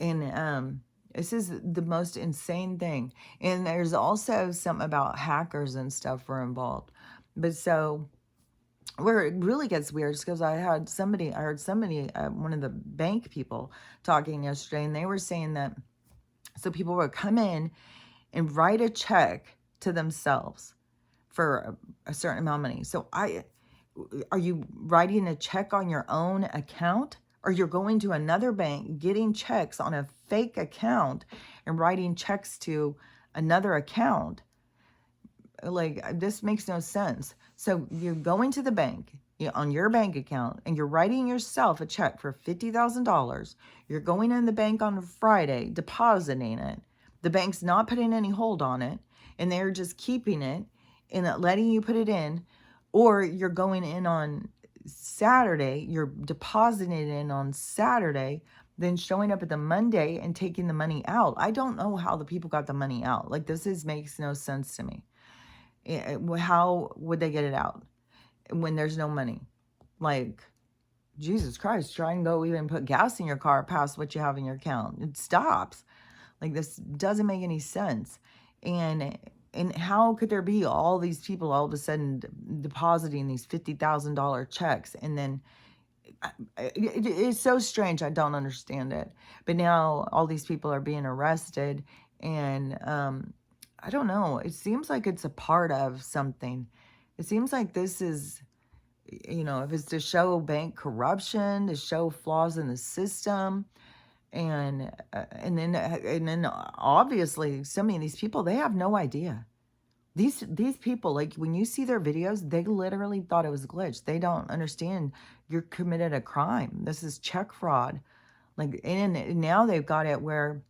Speaker 1: And this is the most insane thing. And there's also something about hackers and stuff were involved. But so where it really gets weird is because I heard somebody, one of the bank people talking yesterday, and they were saying that, so people would come in and write a check to themselves for a certain amount of money. So are you writing a check on your own account, or you're going to another bank, getting checks on a fake account and writing checks to another account? Like, this makes no sense. So you're going to the bank on your bank account and you're writing yourself a check for $50,000. You're going in the bank on a Friday, depositing it. The bank's not putting any hold on it, and they're just keeping it and letting you put it in. Or you're going in on Saturday, you're depositing it in on Saturday, then showing up at the Monday and taking the money out. I don't know how the people got the money out. Like, makes no sense to me. How would they get it out when there's no money? Like, Jesus Christ, try and go even put gas in your car past what you have in your account. It stops. Like, this doesn't make any sense. And how could there be all these people all of a sudden depositing these $50,000 checks? And then it's so strange. I don't understand it. But now all these people are being arrested. And I don't know. It seems like it's a part of something. It seems like this is, if it's to show bank corruption, to show flaws in the system. And then obviously some of these people, they have no idea. These people, like, when you see their videos, they literally thought it was a glitch. They don't understand you're committed a crime. This is check fraud. Like, and now they've got it where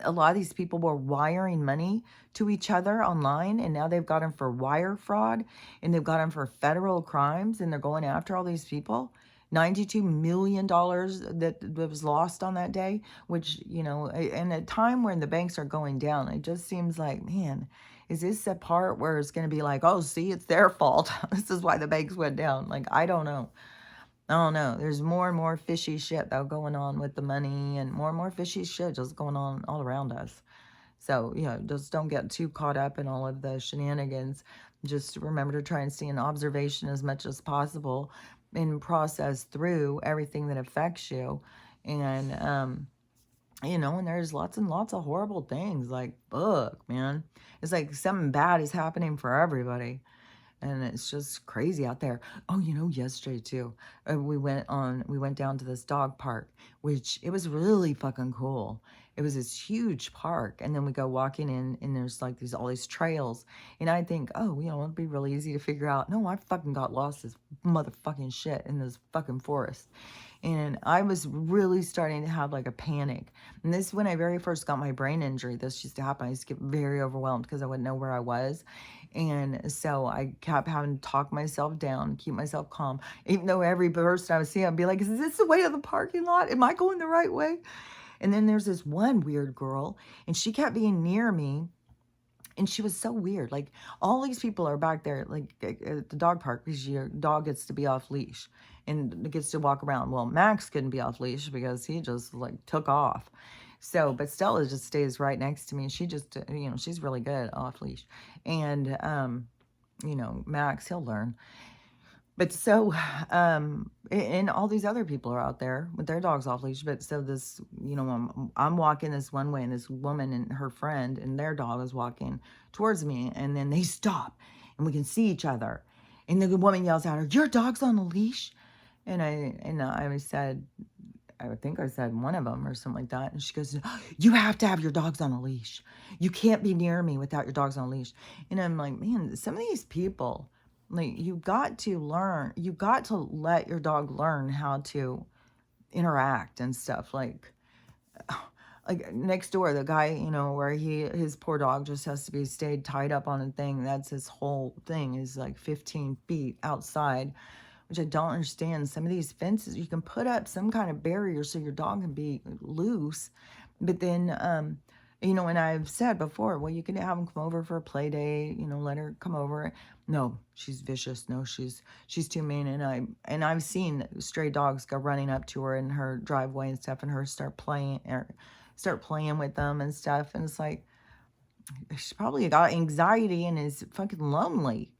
Speaker 1: a lot of these people were wiring money to each other online, and now they've got them for wire fraud, and they've got them for federal crimes, and they're going after all these people. $92 million that was lost on that day, which, in a time when the banks are going down, it just seems like, man, is this a part where it's going to be like, oh, see, it's their fault. This is why the banks went down. Like, I don't know. I don't know. There's more and more fishy shit though going on with the money, and more fishy shit just going on all around us. So, just don't get too caught up in all of the shenanigans. Just remember to try and stay in observation as much as possible and process through everything that affects you. And, and there's lots and lots of horrible things. Like, fuck, man. It's like something bad is happening for everybody. And it's just crazy out there. Oh, yesterday too, we went down to this dog park, which it was really fucking cool. It was this huge park, and then we go walking in, and there's like all these trails, and I think, oh, it'd be really easy to figure out. No, I fucking got lost as motherfucking shit in this fucking forest. And I was really starting to have like a panic. And this is when I very first got my brain injury. This used to happen. I used to get very overwhelmed because I wouldn't know where I was. And so I kept having to talk myself down, keep myself calm. Even though every person I would see, I'd be like, is this the way to the parking lot? Am I going the right way? And then there's this one weird girl, and she kept being near me. And she was so weird. Like, all these people are back there, like, at the dog park, because your dog gets to be off leash and gets to walk around. Well, Max couldn't be off leash because he just, like, took off. So, but Stella just stays right next to me. She just, she's really good off leash. And, Max, he'll learn. But so, and all these other people are out there with their dogs off leash. But so this, I'm walking this one way, and this woman and her friend and their dog is walking towards me, and then they stop, and we can see each other. And the woman yells at her, "Your dog's on a leash," and I said, I think I said one of them or something like that, and she goes, "You have to have your dogs on a leash. You can't be near me without your dogs on a leash." And I'm like, man, some of these people. Like, you got to let your dog learn how to interact and stuff. Like next door, the guy, where his poor dog just has to be stayed tied up on a thing. That's his whole thing, is like 15 feet outside, which I don't understand. Some of these fences, you can put up some kind of barrier so your dog can be loose. But then, and I've said before, well, you can have them come over for a play day, let her come over. No, she's vicious. No, she's too mean. And I've seen stray dogs go running up to her in her driveway and stuff, and her start playing with them and stuff. And it's like, she's probably got anxiety and is fucking lonely.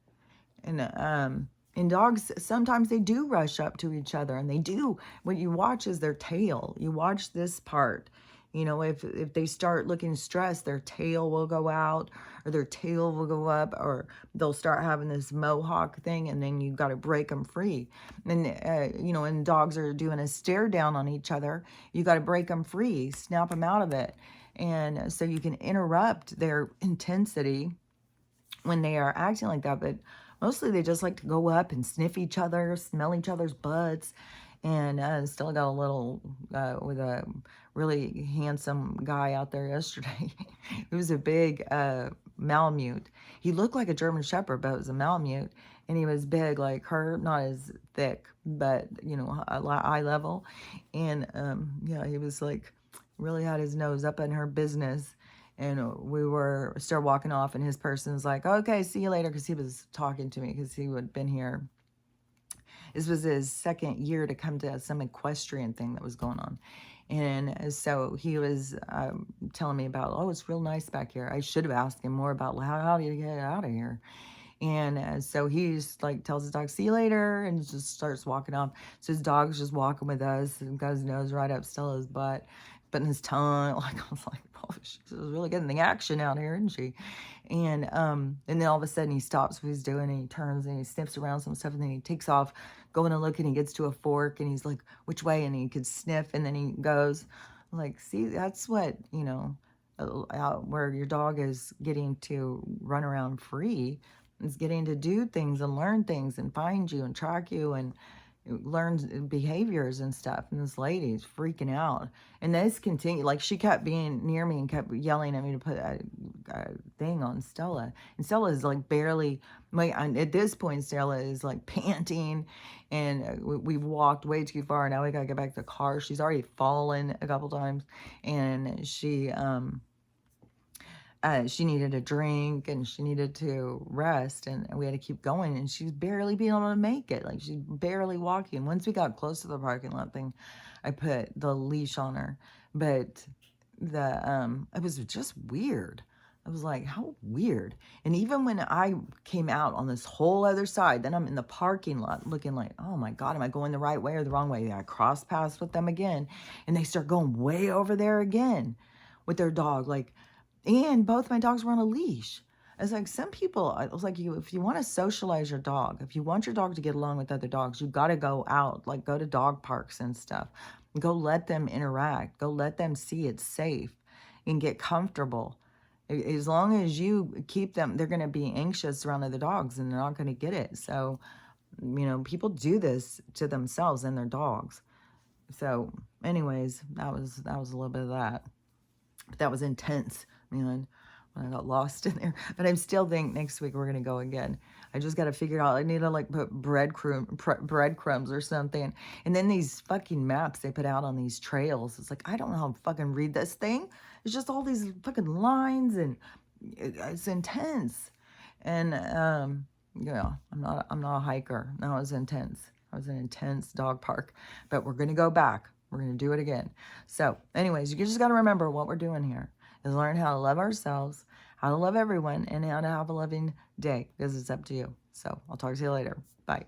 Speaker 1: And dogs, sometimes they do rush up to each other, and they do. What you watch is their tail. You watch this part. If they start looking stressed, their tail will go out, or their tail will go up, or they'll start having this mohawk thing, and then you got to break them free. And, and dogs are doing a stare down on each other. You got to break them free, snap them out of it. And so you can interrupt their intensity when they are acting like that. But mostly they just like to go up and sniff each other, smell each other's butts. And still got a little, with a really handsome guy out there yesterday. He was a big Malamute. He looked like a German Shepherd, but it was a Malamute. And he was big like her, not as thick, but, eye level. And, he was like, really had his nose up in her business. And we started walking off, and his person's like, "Okay, see you later," because he was talking to me, because he had been here. This was his second year to come to some equestrian thing that was going on. And so he was telling me about, oh, it's real nice back here. I should have asked him more about how do you get out of here. And so he's like, tells his dog, "See you later," and just starts walking off. So his dog's just walking with us and got his nose right up Stella's butt, putting his tongue. Like, I was like, oh, she was really getting the action out here, isn't she? And then all of a sudden he stops what he's doing, and he turns and he sniffs around some stuff, and then he takes off, going to look, and he gets to a fork, and he's like, "Which way?" And he could sniff, and then he goes. Like, see, that's what, where your dog is getting to run around free, is getting to do things and learn things and find you and track you and learn behaviors and stuff. And this lady's freaking out. And this continued, like, she kept being near me and kept yelling at me to put a thing on Stella. And Stella is like barely, at this point, Stella is like panting, and we've walked way too far. Now we gotta get back to the car. She's already fallen a couple times, and she She needed a drink and she needed to rest, and we had to keep going, and she was barely being able to make it. Like, she's barely walking. Once we got close to the parking lot thing, I put the leash on her, but it was just weird. I was like, how weird. And even when I came out on this whole other side, then I'm in the parking lot looking like, oh my God, am I going the right way or the wrong way? I cross paths with them again, and they start going way over there again with their dog. Like, and both my dogs were on a leash. It's like some people, I was like, if you want to socialize your dog, if you want your dog to get along with other dogs, you got to go out, like go to dog parks and stuff. Go let them interact. Go let them see it's safe and get comfortable. As long as you keep them, they're going to be anxious around other dogs and they're not going to get it. So, people do this to themselves and their dogs. So, anyways, that was a little bit of that. But that was intense, man, when I got lost in there. But I still think next week we're going to go again. I just got to figure out. I need to like put breadcrumbs or something. And then these fucking maps they put out on these trails. It's like, I don't know how to fucking read this thing. It's just all these fucking lines and it's intense. And, I'm not a hiker. No, it was intense. It was an intense dog park, but we're going to go back. We're going to do it again. So anyways, you just got to remember what we're doing here is learn how to love ourselves, how to love everyone, and how to have a loving day, because it's up to you. So I'll talk to you later. Bye.